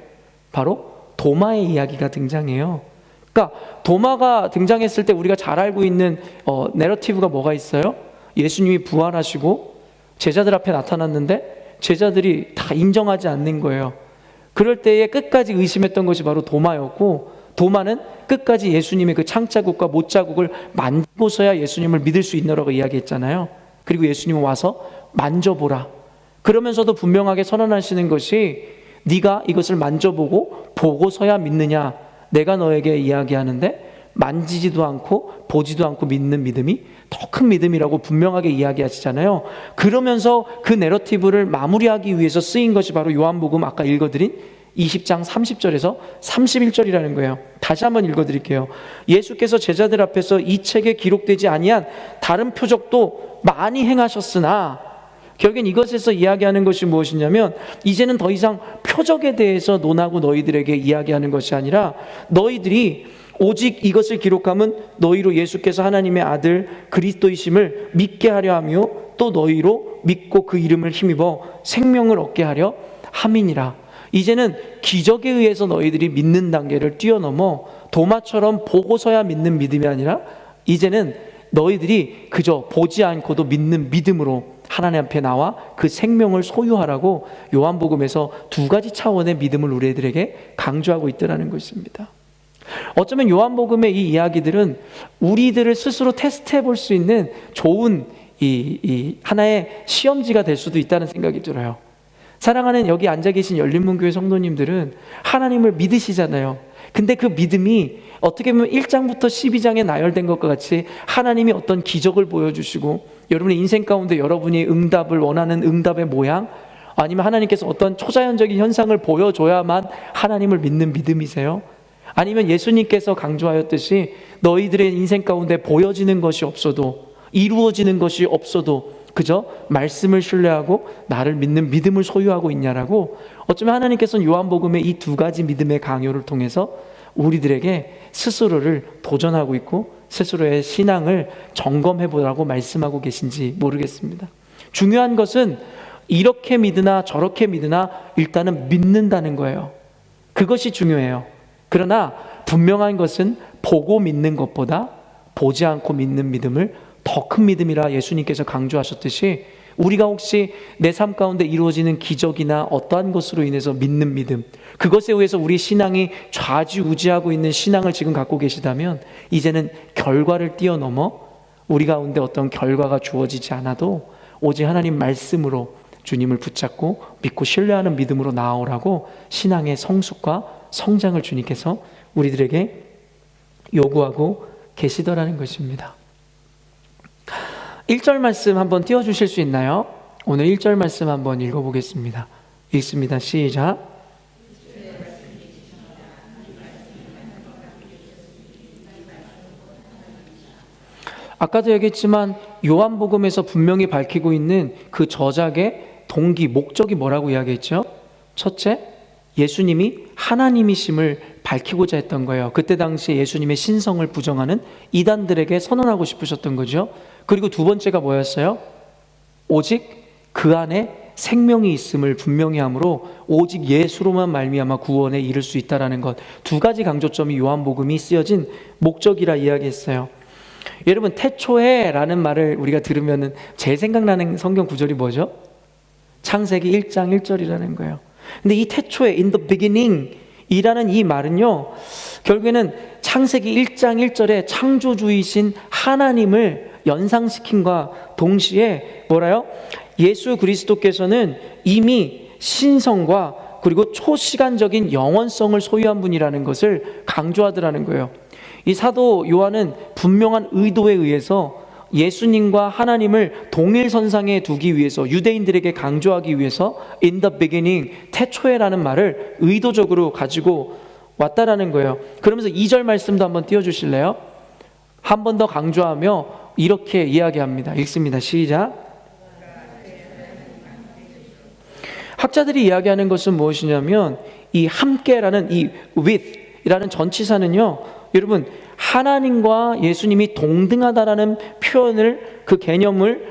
바로 도마의 이야기가 등장해요. 그러니까 도마가 등장했을 때 우리가 잘 알고 있는 내러티브가 뭐가 있어요? 예수님이 부활하시고 제자들 앞에 나타났는데 제자들이 다 인정하지 않는 거예요. 그럴 때에 끝까지 의심했던 것이 바로 도마였고, 도마는 끝까지 예수님의 그 창자국과 못자국을 만지고서야 예수님을 믿을 수 있노라고 이야기했잖아요. 그리고 예수님은 와서 만져보라. 그러면서도 분명하게 선언하시는 것이 네가 이것을 만져보고 보고서야 믿느냐, 내가 너에게 이야기하는데 만지지도 않고 보지도 않고 믿는 믿음이 더 큰 믿음이라고 분명하게 이야기하시잖아요. 그러면서 그 내러티브를 마무리하기 위해서 쓰인 것이 바로 요한복음 아까 읽어드린 20장 30절에서 31절이라는 거예요. 다시 한번 읽어드릴게요. 예수께서 제자들 앞에서 이 책에 기록되지 아니한 다른 표적도 많이 행하셨으나, 결국엔 이것에서 이야기하는 것이 무엇이냐면 이제는 더 이상 표적에 대해서 논하고 너희들에게 이야기하는 것이 아니라 너희들이 오직 이것을 기록하면 너희로 예수께서 하나님의 아들 그리스도이심을 믿게 하려 하며 또 너희로 믿고 그 이름을 힘입어 생명을 얻게 하려 함이니라. 이제는 기적에 의해서 너희들이 믿는 단계를 뛰어넘어 도마처럼 보고서야 믿는 믿음이 아니라 이제는 너희들이 그저 보지 않고도 믿는 믿음으로 하나님 앞에 나와 그 생명을 소유하라고 요한복음에서 두 가지 차원의 믿음을 우리들에게 강조하고 있더라는 것입니다. 어쩌면 요한복음의 이 이야기들은 우리들을 스스로 테스트해 볼 수 있는 좋은 이 하나의 시험지가 될 수도 있다는 생각이 들어요. 사랑하는 여기 앉아 계신 열린문교회 성도님들은 하나님을 믿으시잖아요. 근데 그 믿음이 어떻게 보면 1장부터 12장에 나열된 것과 같이 하나님이 어떤 기적을 보여주시고 여러분의 인생 가운데 여러분이 응답을 원하는 응답의 모양, 아니면 하나님께서 어떤 초자연적인 현상을 보여줘야만 하나님을 믿는 믿음이세요? 아니면 예수님께서 강조하였듯이 너희들의 인생 가운데 보여지는 것이 없어도, 이루어지는 것이 없어도 그저 말씀을 신뢰하고 나를 믿는 믿음을 소유하고 있냐라고, 어쩌면 하나님께서는 요한복음의 이 두 가지 믿음의 강요를 통해서 우리들에게 스스로를 도전하고 있고 스스로의 신앙을 점검해 보라고 말씀하고 계신지 모르겠습니다. 중요한 것은 이렇게 믿으나 저렇게 믿으나 일단은 믿는다는 거예요. 그것이 중요해요. 그러나 분명한 것은 보고 믿는 것보다 보지 않고 믿는 믿음을 더 큰 믿음이라 예수님께서 강조하셨듯이, 우리가 혹시 내 삶 가운데 이루어지는 기적이나 어떠한 것으로 인해서 믿는 믿음, 그것에 의해서 우리 신앙이 좌지우지하고 있는 신앙을 지금 갖고 계시다면 이제는 결과를 뛰어넘어 우리 가운데 어떤 결과가 주어지지 않아도 오직 하나님 말씀으로 주님을 붙잡고 믿고 신뢰하는 믿음으로 나아오라고 신앙의 성숙과 성장을 주님께서 우리들에게 요구하고 계시더라는 것입니다. 1절 말씀 한번 띄워주실 수 있나요? 오늘 1절 말씀 한번 읽어보겠습니다. 읽습니다. 시작. 아까도 얘기했지만 요한복음에서 분명히 밝히고 있는 그 저작의 동기, 목적이 뭐라고 이야기했죠? 첫째, 예수님이 하나님이심을 밝히고자 했던 거예요. 그때 당시에 예수님의 신성을 부정하는 이단들에게 선언하고 싶으셨던 거죠. 그리고 두 번째가 뭐였어요? 오직 그 안에 생명이 있음을 분명히 하므로 오직 예수로만 말미암아 구원에 이를 수 있다라는 것, 두 가지 강조점이 요한복음이 쓰여진 목적이라 이야기했어요. 여러분, 태초에라는 말을 우리가 들으면 제일 생각나는 성경 구절이 뭐죠? 창세기 1장 1절이라는 거예요. 근데 이 태초에 in the beginning 이라는 이 말은요, 결국에는 창세기 1장 1절에 창조주이신 하나님을 연상시킴과 동시에 뭐라요? 예수 그리스도께서는 이미 신성과 그리고 초시간적인 영원성을 소유한 분이라는 것을 강조하더라는 거예요. 이 사도 요한은 분명한 의도에 의해서 예수님과 하나님을 동일선상에 두기 위해서, 유대인들에게 강조하기 위해서 in the beginning, 태초에라는 말을 의도적으로 가지고 왔다라는 거예요. 그러면서 2절 말씀도 한번 띄워주실래요? 한 번 더 강조하며 이렇게 이야기합니다. 읽습니다. 시작. 학자들이 이야기하는 것은 무엇이냐면 이 함께라는 이 with이라는 전치사는요, 여러분, 하나님과 예수님이 동등하다라는 표현을, 그 개념을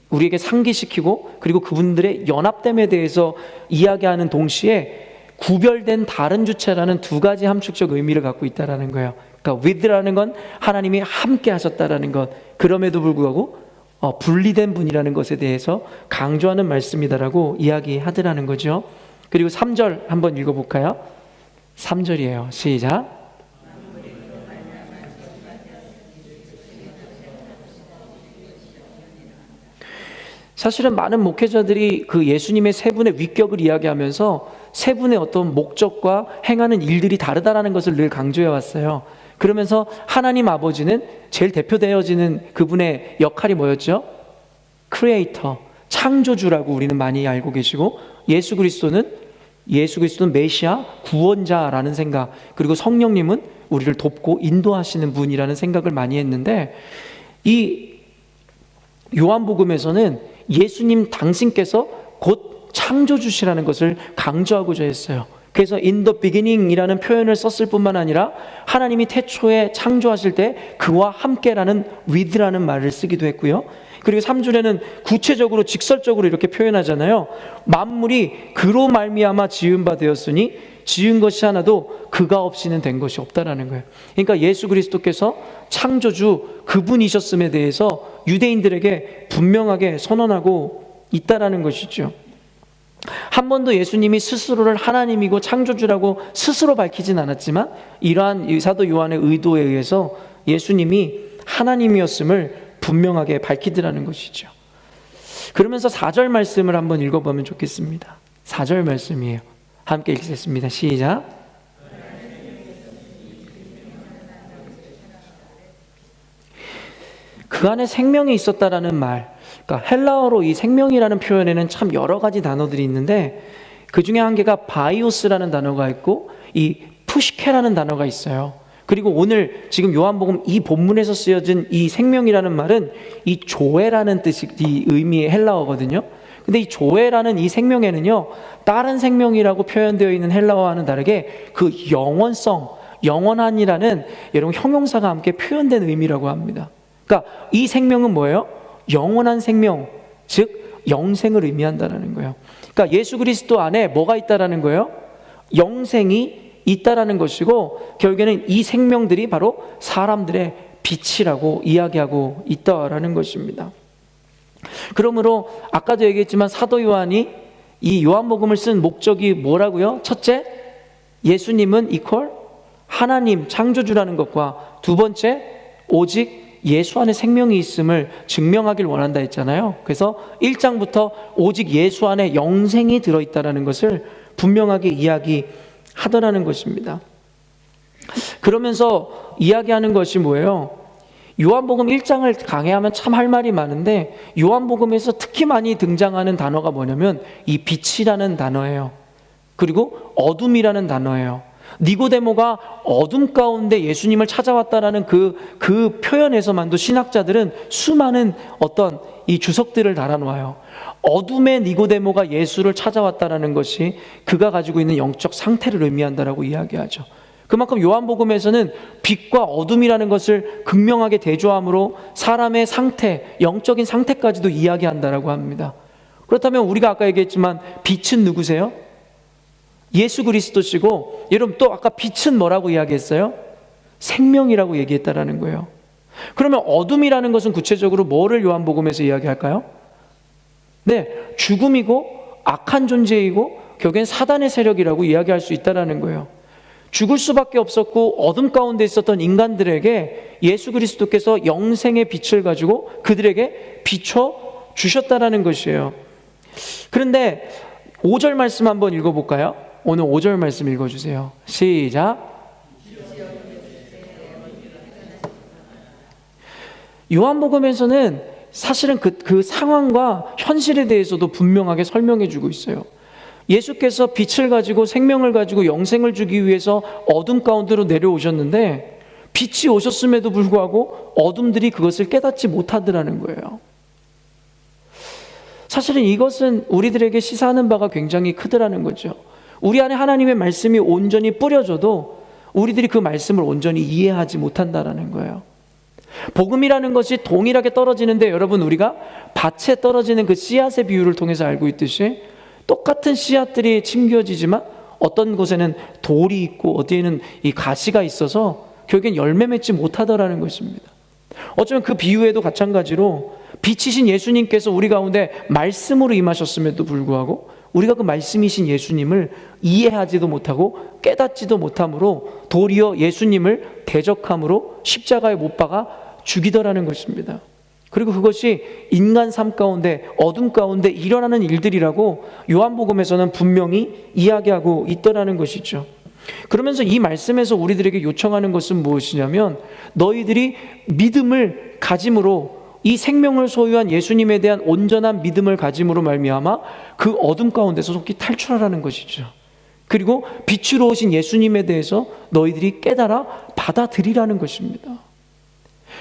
우리에게 상기시키고 그리고 그분들의 연합됨에 대해서 이야기하는 동시에 구별된 다른 주체라는 두 가지 함축적 의미를 갖고 있다라는 거예요. 그러니까 with라는 건 하나님이 함께 하셨다라는 것, 그럼에도 불구하고 분리된 분이라는 것에 대해서 강조하는 말씀이다라고 이야기하더라는 거죠. 그리고 3절 한번 읽어볼까요? 3절이에요. 시작. 사실은 많은 목회자들이 그 예수님의 세 분의 위격을 이야기하면서 세 분의 어떤 목적과 행하는 일들이 다르다라는 것을 늘 강조해 왔어요. 그러면서 하나님 아버지는 제일 대표되어지는 그분의 역할이 뭐였죠? 크리에이터, 창조주라고 우리는 많이 알고 계시고, 예수 그리스도는 메시아, 구원자라는 생각, 그리고 성령님은 우리를 돕고 인도하시는 분이라는 생각을 많이 했는데, 이 요한복음에서는 예수님 당신께서 곧 창조주시라는 것을 강조하고자 했어요. 그래서 in the beginning이라는 표현을 썼을 뿐만 아니라 하나님이 태초에 창조하실 때 그와 함께라는 with라는 말을 쓰기도 했고요. 그리고 3절에는 구체적으로 직설적으로 이렇게 표현하잖아요. 만물이 그로 말미암아 지은 바 되었으니 지은 것이 하나도 그가 없이는 된 것이 없다라는 거예요. 그러니까 예수 그리스도께서 창조주 그분이셨음에 대해서 유대인들에게 분명하게 선언하고 있다라는 것이죠. 한 번도 예수님이 스스로를 하나님이고 창조주라고 스스로 밝히진 않았지만 이러한 사도 요한의 의도에 의해서 예수님이 하나님이었음을 분명하게 밝히더라는 것이죠. 그러면서 4절 말씀을 한번 읽어보면 좋겠습니다. 4절 말씀이에요. 함께 읽겠습니다. 시작. 그 안에 생명이 있었다라는 말, 그러니까 헬라어로 이 생명이라는 표현에는 참 여러 가지 단어들이 있는데 그 중에 한 개가 바이오스라는 단어가 있고 이 푸시케라는 단어가 있어요. 그리고 오늘 지금 요한복음 이 본문에서 쓰여진 이 생명이라는 말은 이 조에라는 뜻이 이 의미의 헬라어거든요. 근데 이 조에라는 이 생명에는요, 다른 생명이라고 표현되어 있는 헬라어와는 다르게 그 영원성, 영원한이라는 여러분 형용사가 함께 표현된 의미라고 합니다. 그러니까 이 생명은 뭐예요? 영원한 생명, 즉 영생을 의미한다는 거예요. 그러니까 예수 그리스도 안에 뭐가 있다라는 거예요? 영생이 있다라는 것이고, 결국에는 이 생명들이 바로 사람들의 빛이라고 이야기하고 있다라는 것입니다. 그러므로 아까도 얘기했지만 사도 요한이 이 요한복음을 쓴 목적이 뭐라고요? 첫째, 예수님은 이퀄 하나님 창조주라는 것과 두 번째, 오직 예수 안에 생명이 있음을 증명하길 원한다 했잖아요. 그래서 1장부터 오직 예수 안에 영생이 들어있다는 것을 분명하게 이야기하더라는 것입니다. 그러면서 이야기하는 것이 뭐예요? 요한복음 1장을 강해하면 참 할 말이 많은데 요한복음에서 특히 많이 등장하는 단어가 뭐냐면 이 빛이라는 단어예요. 그리고 어둠이라는 단어예요. 니고데모가 어둠 가운데 예수님을 찾아왔다라는 그 표현에서만도 신학자들은 수많은 어떤 이 주석들을 달아놓아요. 어둠의 니고데모가 예수를 찾아왔다라는 것이 그가 가지고 있는 영적 상태를 의미한다라고 이야기하죠. 그만큼 요한복음에서는 빛과 어둠이라는 것을 극명하게 대조함으로 사람의 상태, 영적인 상태까지도 이야기한다라고 합니다. 그렇다면 우리가 아까 얘기했지만 빛은 누구세요? 예수 그리스도시고, 여러분 또 아까 빛은 뭐라고 이야기했어요? 생명이라고 얘기했다라는 거예요. 그러면 어둠이라는 것은 구체적으로 뭐를 요한복음에서 이야기할까요? 네, 죽음이고 악한 존재이고 결국엔 사단의 세력이라고 이야기할 수 있다라는 거예요. 죽을 수밖에 없었고 어둠 가운데 있었던 인간들에게 예수 그리스도께서 영생의 빛을 가지고 그들에게 비춰 주셨다라는 것이에요. 그런데 5절 말씀 한번 읽어볼까요? 오늘 5절 말씀 읽어주세요. 시작. 요한복음에서는 사실은 그 상황과 현실에 대해서도 분명하게 설명해 주고 있어요. 예수께서 빛을 가지고 생명을 가지고 영생을 주기 위해서 어둠 가운데로 내려오셨는데 빛이 오셨음에도 불구하고 어둠들이 그것을 깨닫지 못하더라는 거예요. 사실은 이것은 우리들에게 시사하는 바가 굉장히 크더라는 거죠. 우리 안에 하나님의 말씀이 온전히 뿌려져도 우리들이 그 말씀을 온전히 이해하지 못한다라는 거예요. 복음이라는 것이 동일하게 떨어지는데 여러분 우리가 밭에 떨어지는 그 씨앗의 비유를 통해서 알고 있듯이 똑같은 씨앗들이 심겨지지만 어떤 곳에는 돌이 있고 어디에는 이 가시가 있어서 결국엔 열매 맺지 못하더라는 것입니다. 어쩌면 그 비유에도 마찬가지로 빛이신 예수님께서 우리 가운데 말씀으로 임하셨음에도 불구하고 우리가 그 말씀이신 예수님을 이해하지도 못하고 깨닫지도 못함으로 도리어 예수님을 대적함으로 십자가에 못 박아 죽이더라는 것입니다. 그리고 그것이 인간 삶 가운데 어둠 가운데 일어나는 일들이라고 요한복음에서는 분명히 이야기하고 있더라는 것이죠. 그러면서 이 말씀에서 우리들에게 요청하는 것은 무엇이냐면 너희들이 믿음을 가짐으로 이 생명을 소유한 예수님에 대한 온전한 믿음을 가짐으로 말미암아 그 어둠 가운데서 속히 탈출하라는 것이죠. 그리고 빛으로 오신 예수님에 대해서 너희들이 깨달아 받아들이라는 것입니다.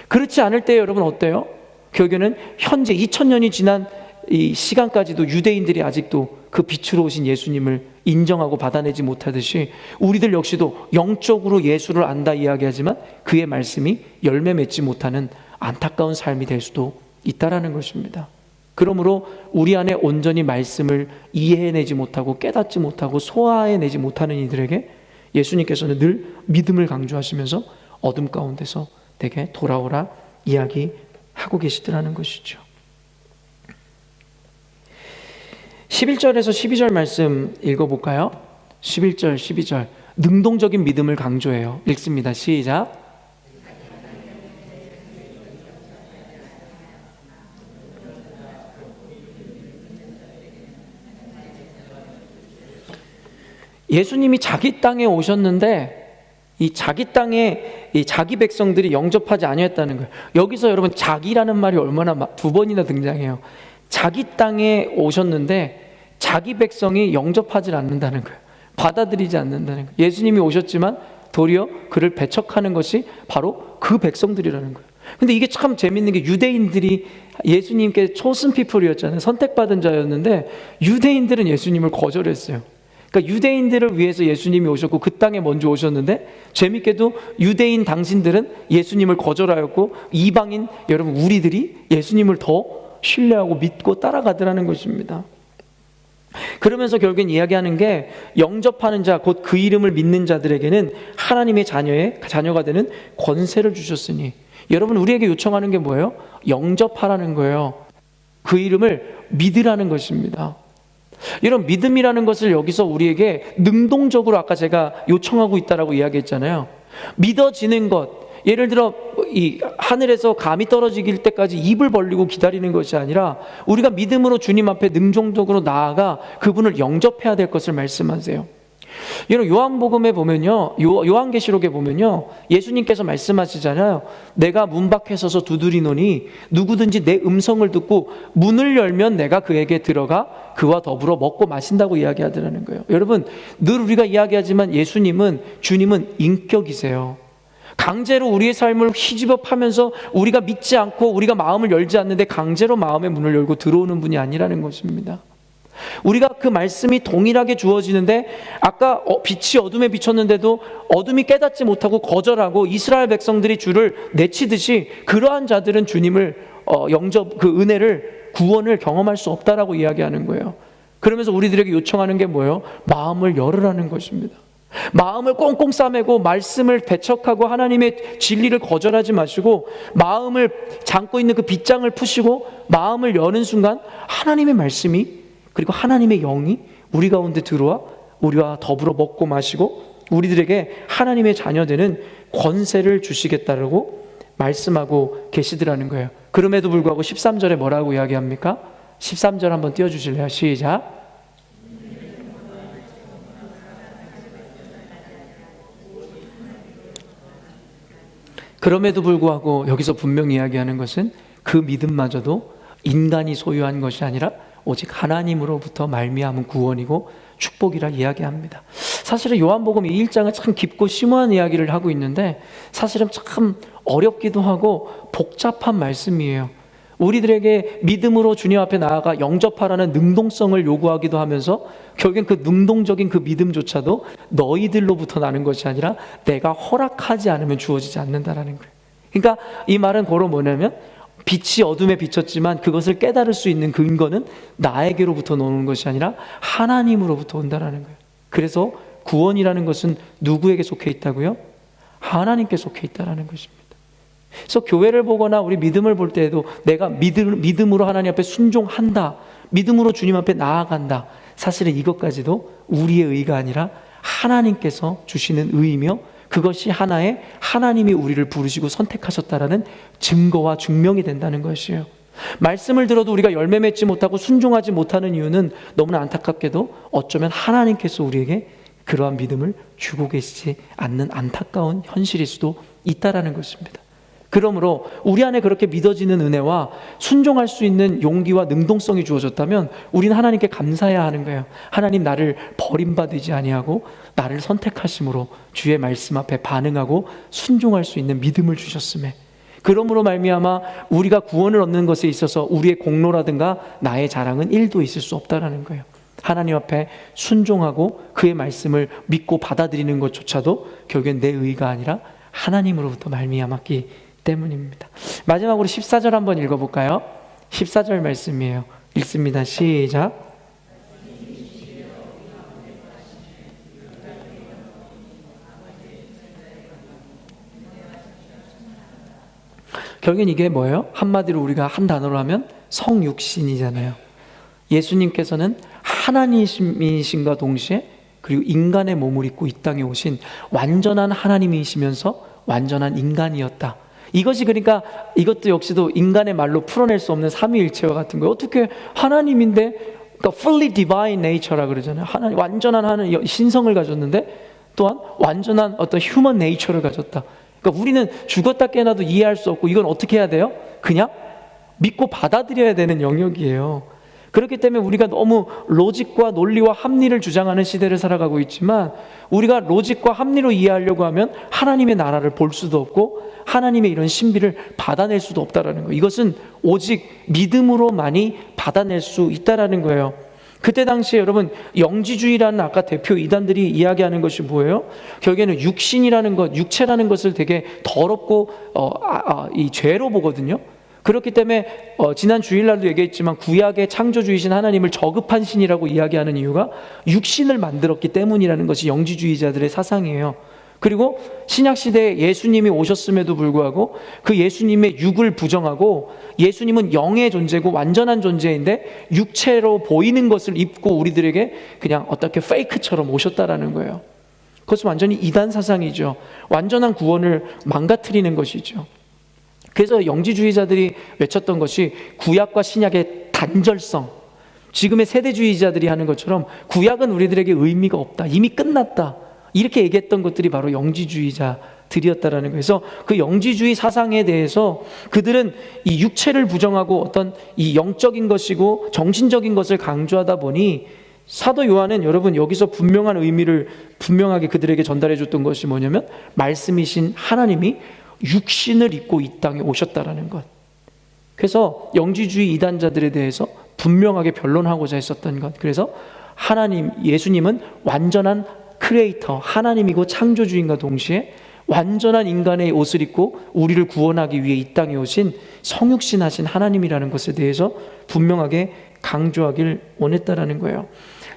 그렇지 않을 때 여러분 어때요? 결국에는 현재 2000년이 지난 이 시간까지도 유대인들이 아직도 그 빛으로 오신 예수님을 인정하고 받아내지 못하듯이 우리들 역시도 영적으로 예수를 안다 이야기하지만 그의 말씀이 열매 맺지 못하는 안타까운 삶이 될 수도 있다라는 것입니다. 그러므로 우리 안에 온전히 말씀을 이해해내지 못하고 깨닫지 못하고 소화해내지 못하는 이들에게 예수님께서는 늘 믿음을 강조하시면서 어둠 가운데서 내게 돌아오라 이야기하고 계시더라는 것이죠. 11절에서 12절 말씀 읽어볼까요? 11절, 12절 능동적인 믿음을 강조해요. 읽습니다. 시작. 예수님이 자기 땅에 오셨는데 이 자기 땅에 이 자기 백성들이 영접하지 아니했다는 거예요. 여기서 여러분 자기라는 말이 얼마나 두 번이나 등장해요. 자기 땅에 오셨는데 자기 백성이 영접하지 않는다는 거예요. 받아들이지 않는다는 거예요. 예수님이 오셨지만 도리어 그를 배척하는 것이 바로 그 백성들이라는 거예요. 근데 이게 참 재밌는 게 유대인들이 예수님께 초슨 피플이었잖아요. 선택받은 자였는데 유대인들은 예수님을 거절했어요. 그러니까 유대인들을 위해서 예수님이 오셨고 그 땅에 먼저 오셨는데 재밌게도 유대인 당신들은 예수님을 거절하였고 이방인 여러분 우리들이 예수님을 더 신뢰하고 믿고 따라가더라는 것입니다. 그러면서 결국엔 이야기하는 게 영접하는 자 곧 그 이름을 믿는 자들에게는 하나님의 자녀가 되는 권세를 주셨으니 여러분 우리에게 요청하는 게 뭐예요? 영접하라는 거예요. 그 이름을 믿으라는 것입니다. 이런 믿음이라는 것을 여기서 우리에게 능동적으로 아까 제가 요청하고 있다라고 이야기했잖아요. 믿어지는 것, 예를 들어 이 하늘에서 감이 떨어지길 때까지 입을 벌리고 기다리는 것이 아니라 우리가 믿음으로 주님 앞에 능동적으로 나아가 그분을 영접해야 될 것을 말씀하세요. 여러분 요한복음에 보면요, 요한계시록에 보면요, 예수님께서 말씀하시잖아요. 내가 문 밖에 서서 두드리노니 누구든지 내 음성을 듣고 문을 열면 내가 그에게 들어가 그와 더불어 먹고 마신다고 이야기하더라는 거예요. 여러분 늘 우리가 이야기하지만 주님은 인격이세요. 강제로 우리의 삶을 휘집어 파면서 우리가 믿지 않고 우리가 마음을 열지 않는데 강제로 마음의 문을 열고 들어오는 분이 아니라는 것입니다. 우리가 그 말씀이 동일하게 주어지는데 아까 빛이 어둠에 비쳤는데도 어둠이 깨닫지 못하고 거절하고 이스라엘 백성들이 주를 내치듯이 그러한 자들은 주님을 그 은혜를 구원을 경험할 수 없다라고 이야기하는 거예요. 그러면서 우리들에게 요청하는 게 뭐예요? 마음을 열으라는 것입니다. 마음을 꽁꽁 싸매고 말씀을 배척하고 하나님의 진리를 거절하지 마시고 마음을 잠고 있는 그 빗장을 푸시고 마음을 여는 순간 하나님의 말씀이 그리고 하나님의 영이 우리 가운데 들어와 우리와 더불어 먹고 마시고 우리들에게 하나님의 자녀되는 권세를 주시겠다라고 말씀하고 계시더라는 거예요. 그럼에도 불구하고 13절에 뭐라고 이야기합니까? 13절 한번 띄워주실래요? 시작. 그럼에도 불구하고 여기서 분명히 이야기하는 것은 그 믿음마저도 인간이 소유한 것이 아니라 오직 하나님으로부터 말미암은 구원이고 축복이라 이야기합니다. 사실은 요한복음 이 1장은 참 깊고 심오한 이야기를 하고 있는데 사실은 참 어렵기도 하고 복잡한 말씀이에요. 우리들에게 믿음으로 주님 앞에 나아가 영접하라는 능동성을 요구하기도 하면서 결국엔 그 능동적인 그 믿음조차도 너희들로부터 나는 것이 아니라 내가 허락하지 않으면 주어지지 않는다라는 거예요. 그러니까 이 말은 고로 뭐냐면 빛이 어둠에 비쳤지만 그것을 깨달을 수 있는 근거는 나에게로부터 오는 것이 아니라 하나님으로부터 온다라는 거예요. 그래서 구원이라는 것은 누구에게 속해 있다고요? 하나님께 속해 있다라는 것입니다. 그래서 교회를 보거나 우리 믿음을 볼 때에도 내가 믿음으로 하나님 앞에 순종한다, 믿음으로 주님 앞에 나아간다, 사실은 이것까지도 우리의 의가 아니라 하나님께서 주시는 의이며 그것이 하나의 하나님이 우리를 부르시고 선택하셨다라는 증거와 증명이 된다는 것이에요. 말씀을 들어도 우리가 열매 맺지 못하고 순종하지 못하는 이유는 너무나 안타깝게도 어쩌면 하나님께서 우리에게 그러한 믿음을 주고 계시지 않는 안타까운 현실일 수도 있다라는 것입니다. 그러므로 우리 안에 그렇게 믿어지는 은혜와 순종할 수 있는 용기와 능동성이 주어졌다면 우리는 하나님께 감사해야 하는 거예요. 하나님 나를 버림받지 아니하고 나를 선택하심으로 주의 말씀 앞에 반응하고 순종할 수 있는 믿음을 주셨음에 그러므로 말미암아 우리가 구원을 얻는 것에 있어서 우리의 공로라든가 나의 자랑은 1도 있을 수 없다라는 거예요. 하나님 앞에 순종하고 그의 말씀을 믿고 받아들이는 것조차도 결국엔 내 의가 아니라 하나님으로부터 말미암았기 때문입니다. 마지막으로 14절 한번 읽어볼까요? 14절 말씀이에요. 읽습니다. 시작. 결국엔 이게 뭐예요? 한마디로 우리가 한 단어로 하면 성육신이잖아요. 예수님께서는 하나님이신과 동시에 그리고 인간의 몸을 입고 이 땅에 오신 완전한 하나님이시면서 완전한 인간이었다. 이것이 그러니까 이것도 역시도 인간의 말로 풀어낼 수 없는 삼위일체와 같은 거예요. 어떻게 하나님인데 그러니까 fully divine nature라 그러잖아요. 하나님 완전한 하나님 신성을 가졌는데 또한 완전한 어떤 human nature를 가졌다. 그러니까 우리는 죽었다 깨어나도 이해할 수 없고 이건 어떻게 해야 돼요? 그냥 믿고 받아들여야 되는 영역이에요. 그렇기 때문에 우리가 너무 로직과 논리와 합리를 주장하는 시대를 살아가고 있지만 우리가 로직과 합리로 이해하려고 하면 하나님의 나라를 볼 수도 없고 하나님의 이런 신비를 받아낼 수도 없다라는 거예요. 이것은 오직 믿음으로만이 받아낼 수 있다라는 거예요. 그때 당시에 여러분 영지주의라는 아까 대표 이단들이 이야기하는 것이 뭐예요? 결국에는 육신이라는 것, 육체라는 것을 되게 더럽고 이 죄로 보거든요. 그렇기 때문에 지난 주일날도 얘기했지만 구약의 창조주이신 하나님을 저급한 신이라고 이야기하는 이유가 육신을 만들었기 때문이라는 것이 영지주의자들의 사상이에요. 그리고 신약시대에 예수님이 오셨음에도 불구하고 그 예수님의 육을 부정하고 예수님은 영의 존재고 완전한 존재인데 육체로 보이는 것을 입고 우리들에게 그냥 어떻게 페이크처럼 오셨다라는 거예요. 그것은 완전히 이단 사상이죠. 완전한 구원을 망가뜨리는 것이죠. 그래서 영지주의자들이 외쳤던 것이 구약과 신약의 단절성, 지금의 세대주의자들이 하는 것처럼 구약은 우리들에게 의미가 없다, 이미 끝났다, 이렇게 얘기했던 것들이 바로 영지주의자들이었다라는 거예요. 그래서 그 영지주의 사상에 대해서 그들은 이 육체를 부정하고 어떤 이 영적인 것이고 정신적인 것을 강조하다 보니 사도 요한은 여러분 여기서 분명한 의미를 분명하게 그들에게 전달해 줬던 것이 뭐냐면 말씀이신 하나님이 육신을 입고 이 땅에 오셨다라는 것. 그래서 영지주의 이단자들에 대해서 분명하게 변론하고자 했었던 것. 그래서 하나님, 예수님은 완전한 크리에이터, 하나님이고 창조주인과 동시에 완전한 인간의 옷을 입고 우리를 구원하기 위해 이 땅에 오신 성육신하신 하나님이라는 것에 대해서 분명하게 강조하길 원했다라는 거예요.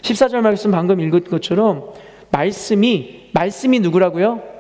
14절 말씀 방금 읽은 것처럼 말씀이 누구라고요?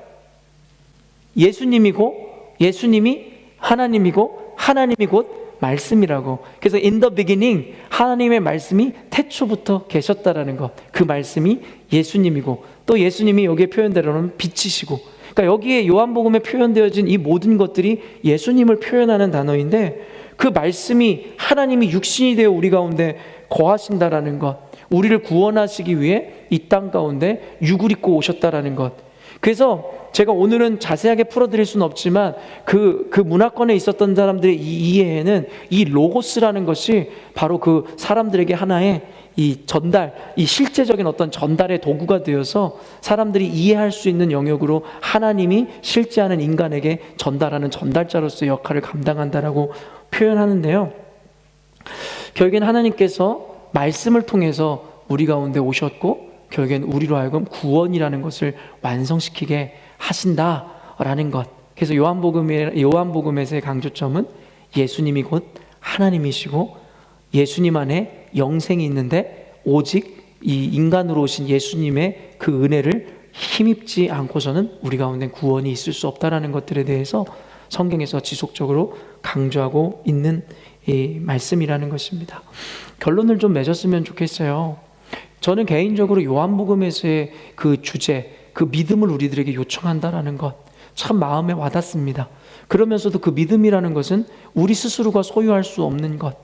예수님이고 예수님이 하나님이고 하나님이 곧 말씀이라고. 그래서 in the beginning 하나님의 말씀이 태초부터 계셨다라는 것. 그 말씀이 예수님이고 또 예수님이 여기에 표현대로는 빛이시고. 그러니까 여기에 요한복음에 표현되어진 이 모든 것들이 예수님을 표현하는 단어인데 그 말씀이 하나님이 육신이 되어 우리 가운데 거하신다라는 것. 우리를 구원하시기 위해 이 땅 가운데 육을 입고 오셨다라는 것. 그래서 제가 오늘은 자세하게 풀어드릴 수는 없지만 그 문화권에 있었던 사람들의 이 이해에는 이 로고스라는 것이 바로 그 사람들에게 하나의 이 전달, 이 실제적인 어떤 전달의 도구가 되어서 사람들이 이해할 수 있는 영역으로 하나님이 실제하는 인간에게 전달하는 전달자로서의 역할을 감당한다라고 표현하는데요. 결국엔 하나님께서 말씀을 통해서 우리 가운데 오셨고 결국엔 우리로 하여금 구원이라는 것을 완성시키게 하신다라는 것. 그래서 요한복음에서의 강조점은 예수님이 곧 하나님이시고 예수님 안에 영생이 있는데 오직 이 인간으로 오신 예수님의 그 은혜를 힘입지 않고서는 우리 가운데 구원이 있을 수 없다라는 것들에 대해서 성경에서 지속적으로 강조하고 있는 이 말씀이라는 것입니다. 결론을 좀 맺었으면 좋겠어요. 저는 개인적으로 요한복음에서의 그 주제, 그 믿음을 우리들에게 요청한다라는 것 참 마음에 와닿습니다. 그러면서도 그 믿음이라는 것은 우리 스스로가 소유할 수 없는 것.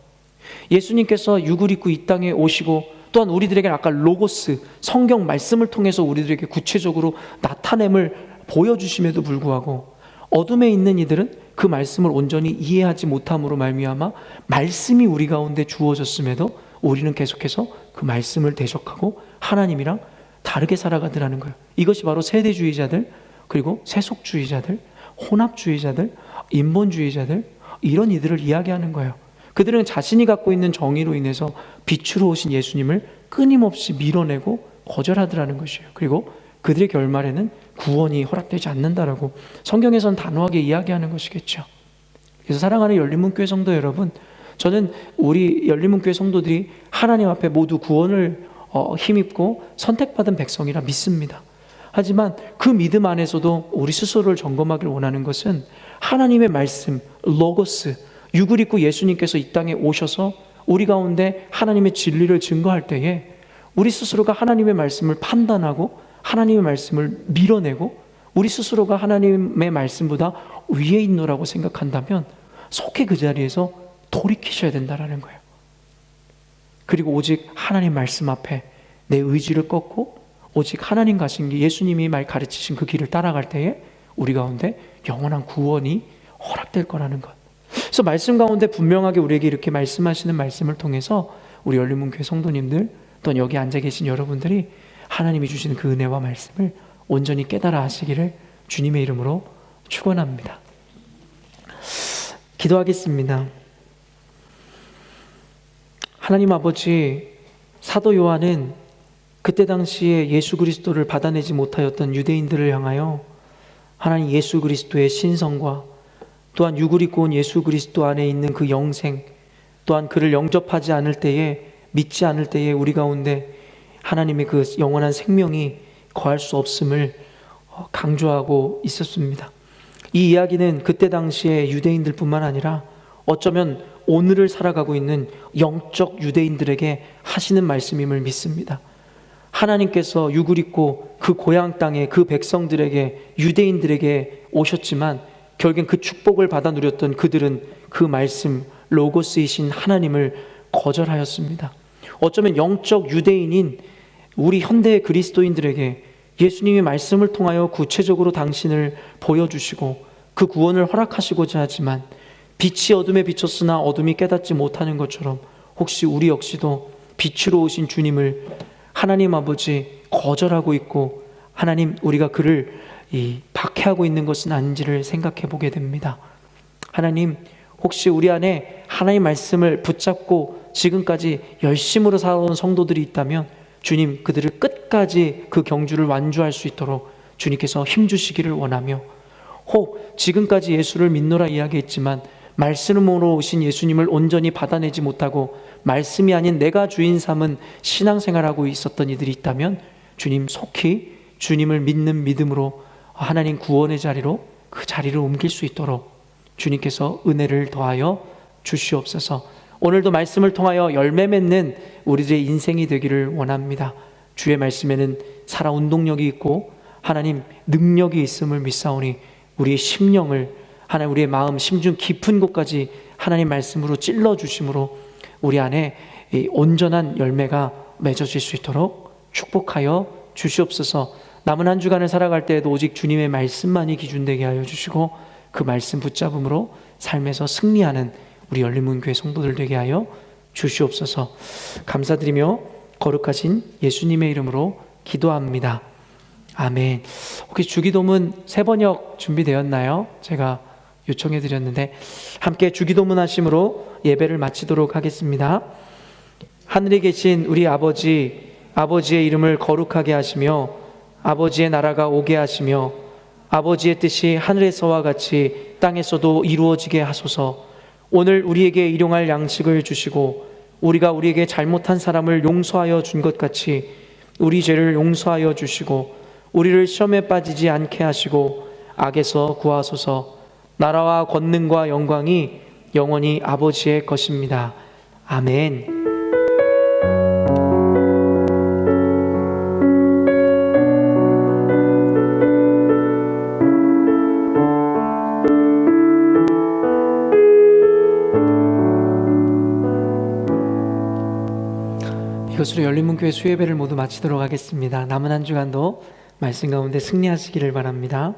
예수님께서 육을 입고 이 땅에 오시고 또한 우리들에게 아까 로고스, 성경 말씀을 통해서 우리들에게 구체적으로 나타냄을 보여주심에도 불구하고 어둠에 있는 이들은 그 말씀을 온전히 이해하지 못함으로 말미암아 말씀이 우리 가운데 주어졌음에도 우리는 계속해서 그 말씀을 대적하고 하나님이랑 다르게 살아가더라는 거예요. 이것이 바로 세대주의자들, 그리고 세속주의자들, 혼합주의자들, 인본주의자들, 이런 이들을 이야기하는 거예요. 그들은 자신이 갖고 있는 정의로 인해서 빛으로 오신 예수님을 끊임없이 밀어내고 거절하더라는 것이에요. 그리고 그들의 결말에는 구원이 허락되지 않는다라고 성경에서는 단호하게 이야기하는 것이겠죠. 그래서 사랑하는 열린문교회 성도 여러분, 저는 우리 열린문교회 성도들이 하나님 앞에 모두 구원을 힘입고 선택받은 백성이라 믿습니다. 하지만 그 믿음 안에서도 우리 스스로를 점검하길 원하는 것은 하나님의 말씀, 로고스, 육을 입고 예수님께서 이 땅에 오셔서 우리 가운데 하나님의 진리를 증거할 때에 우리 스스로가 하나님의 말씀을 판단하고 하나님의 말씀을 밀어내고 우리 스스로가 하나님의 말씀보다 위에 있노라고 생각한다면 속히 그 자리에서 돌이키셔야 된다는 거예요. 그리고 오직 하나님 말씀 앞에 내 의지를 꺾고 오직 하나님 가신 길, 예수님이 말 가르치신 그 길을 따라갈 때에 우리 가운데 영원한 구원이 허락될 거라는 것. 그래서 말씀 가운데 분명하게 우리에게 이렇게 말씀하시는 말씀을 통해서 우리 열린문교회 성도님들 또는 여기 앉아 계신 여러분들이 하나님이 주시는 그 은혜와 말씀을 온전히 깨달아 하시기를 주님의 이름으로 축원합니다. 기도하겠습니다. 하나님 아버지, 사도 요한은 그때 당시에 예수 그리스도를 받아내지 못하였던 유대인들을 향하여 하나님 예수 그리스도의 신성과 또한 육을 입고 온 예수 그리스도 안에 있는 그 영생, 또한 그를 영접하지 않을 때에, 믿지 않을 때에 우리 가운데 하나님의 그 영원한 생명이 거할 수 없음을 강조하고 있었습니다. 이 이야기는 그때 당시에 유대인들 뿐만 아니라 어쩌면 오늘을 살아가고 있는 영적 유대인들에게 하시는 말씀임을 믿습니다. 하나님께서 육을 입고 그 고향 땅에 그 백성들에게, 유대인들에게 오셨지만 결국엔 그 축복을 받아 누렸던 그들은 그 말씀, 로고스이신 하나님을 거절하였습니다. 어쩌면 영적 유대인인 우리 현대의 그리스도인들에게 예수님의 말씀을 통하여 구체적으로 당신을 보여주시고 그 구원을 허락하시고자 하지만 빛이 어둠에 비쳤으나 어둠이 깨닫지 못하는 것처럼 혹시 우리 역시도 빛으로 오신 주님을 하나님 아버지 거절하고 있고 하나님 우리가 그를 박해하고 있는 것은 아닌지를 생각해 보게 됩니다. 하나님, 혹시 우리 안에 하나님의 말씀을 붙잡고 지금까지 열심으로 살아온 성도들이 있다면 주님, 그들을 끝까지 그 경주를 완주할 수 있도록 주님께서 힘주시기를 원하며, 혹 지금까지 예수를 믿노라 이야기했지만 말씀으로 오신 예수님을 온전히 받아내지 못하고 말씀이 아닌 내가 주인 삼은 신앙생활하고 있었던 이들이 있다면 주님, 속히 주님을 믿는 믿음으로 하나님 구원의 자리로 그 자리를 옮길 수 있도록 주님께서 은혜를 더하여 주시옵소서. 오늘도 말씀을 통하여 열매 맺는 우리들의 인생이 되기를 원합니다. 주의 말씀에는 살아 운동력이 있고 하나님 능력이 있음을 믿사오니 우리의 심령을 하나님, 우리의 마음 심중 깊은 곳까지 하나님 말씀으로 찔러 주심으로 우리 안에 이 온전한 열매가 맺어질 수 있도록 축복하여 주시옵소서. 남은 한 주간을 살아갈 때에도 오직 주님의 말씀만이 기준되게 하여 주시고 그 말씀 붙잡음으로 삶에서 승리하는 우리 열린문교회 성도들 되게 하여 주시옵소서. 감사드리며 거룩하신 예수님의 이름으로 기도합니다. 아멘. 혹시 주기도문 세 번역 준비되었나요? 제가 요청해 드렸는데 함께 주기도문 하심으로 예배를 마치도록 하겠습니다. 하늘에 계신 우리 아버지, 아버지의 이름을 거룩하게 하시며 아버지의 나라가 오게 하시며 아버지의 뜻이 하늘에서와 같이 땅에서도 이루어지게 하소서. 오늘 우리에게 일용할 양식을 주시고 우리가 우리에게 잘못한 사람을 용서하여 준 것 같이 우리 죄를 용서하여 주시고 우리를 시험에 빠지지 않게 하시고 악에서 구하소서. 나라와 권능과 영광이 영원히 아버지의 것입니다. 아멘. 이것으로 열린문교회 수예배를 모두 마치도록 하겠습니다. 남은 한 주간도 말씀 가운데 승리하시기를 바랍니다.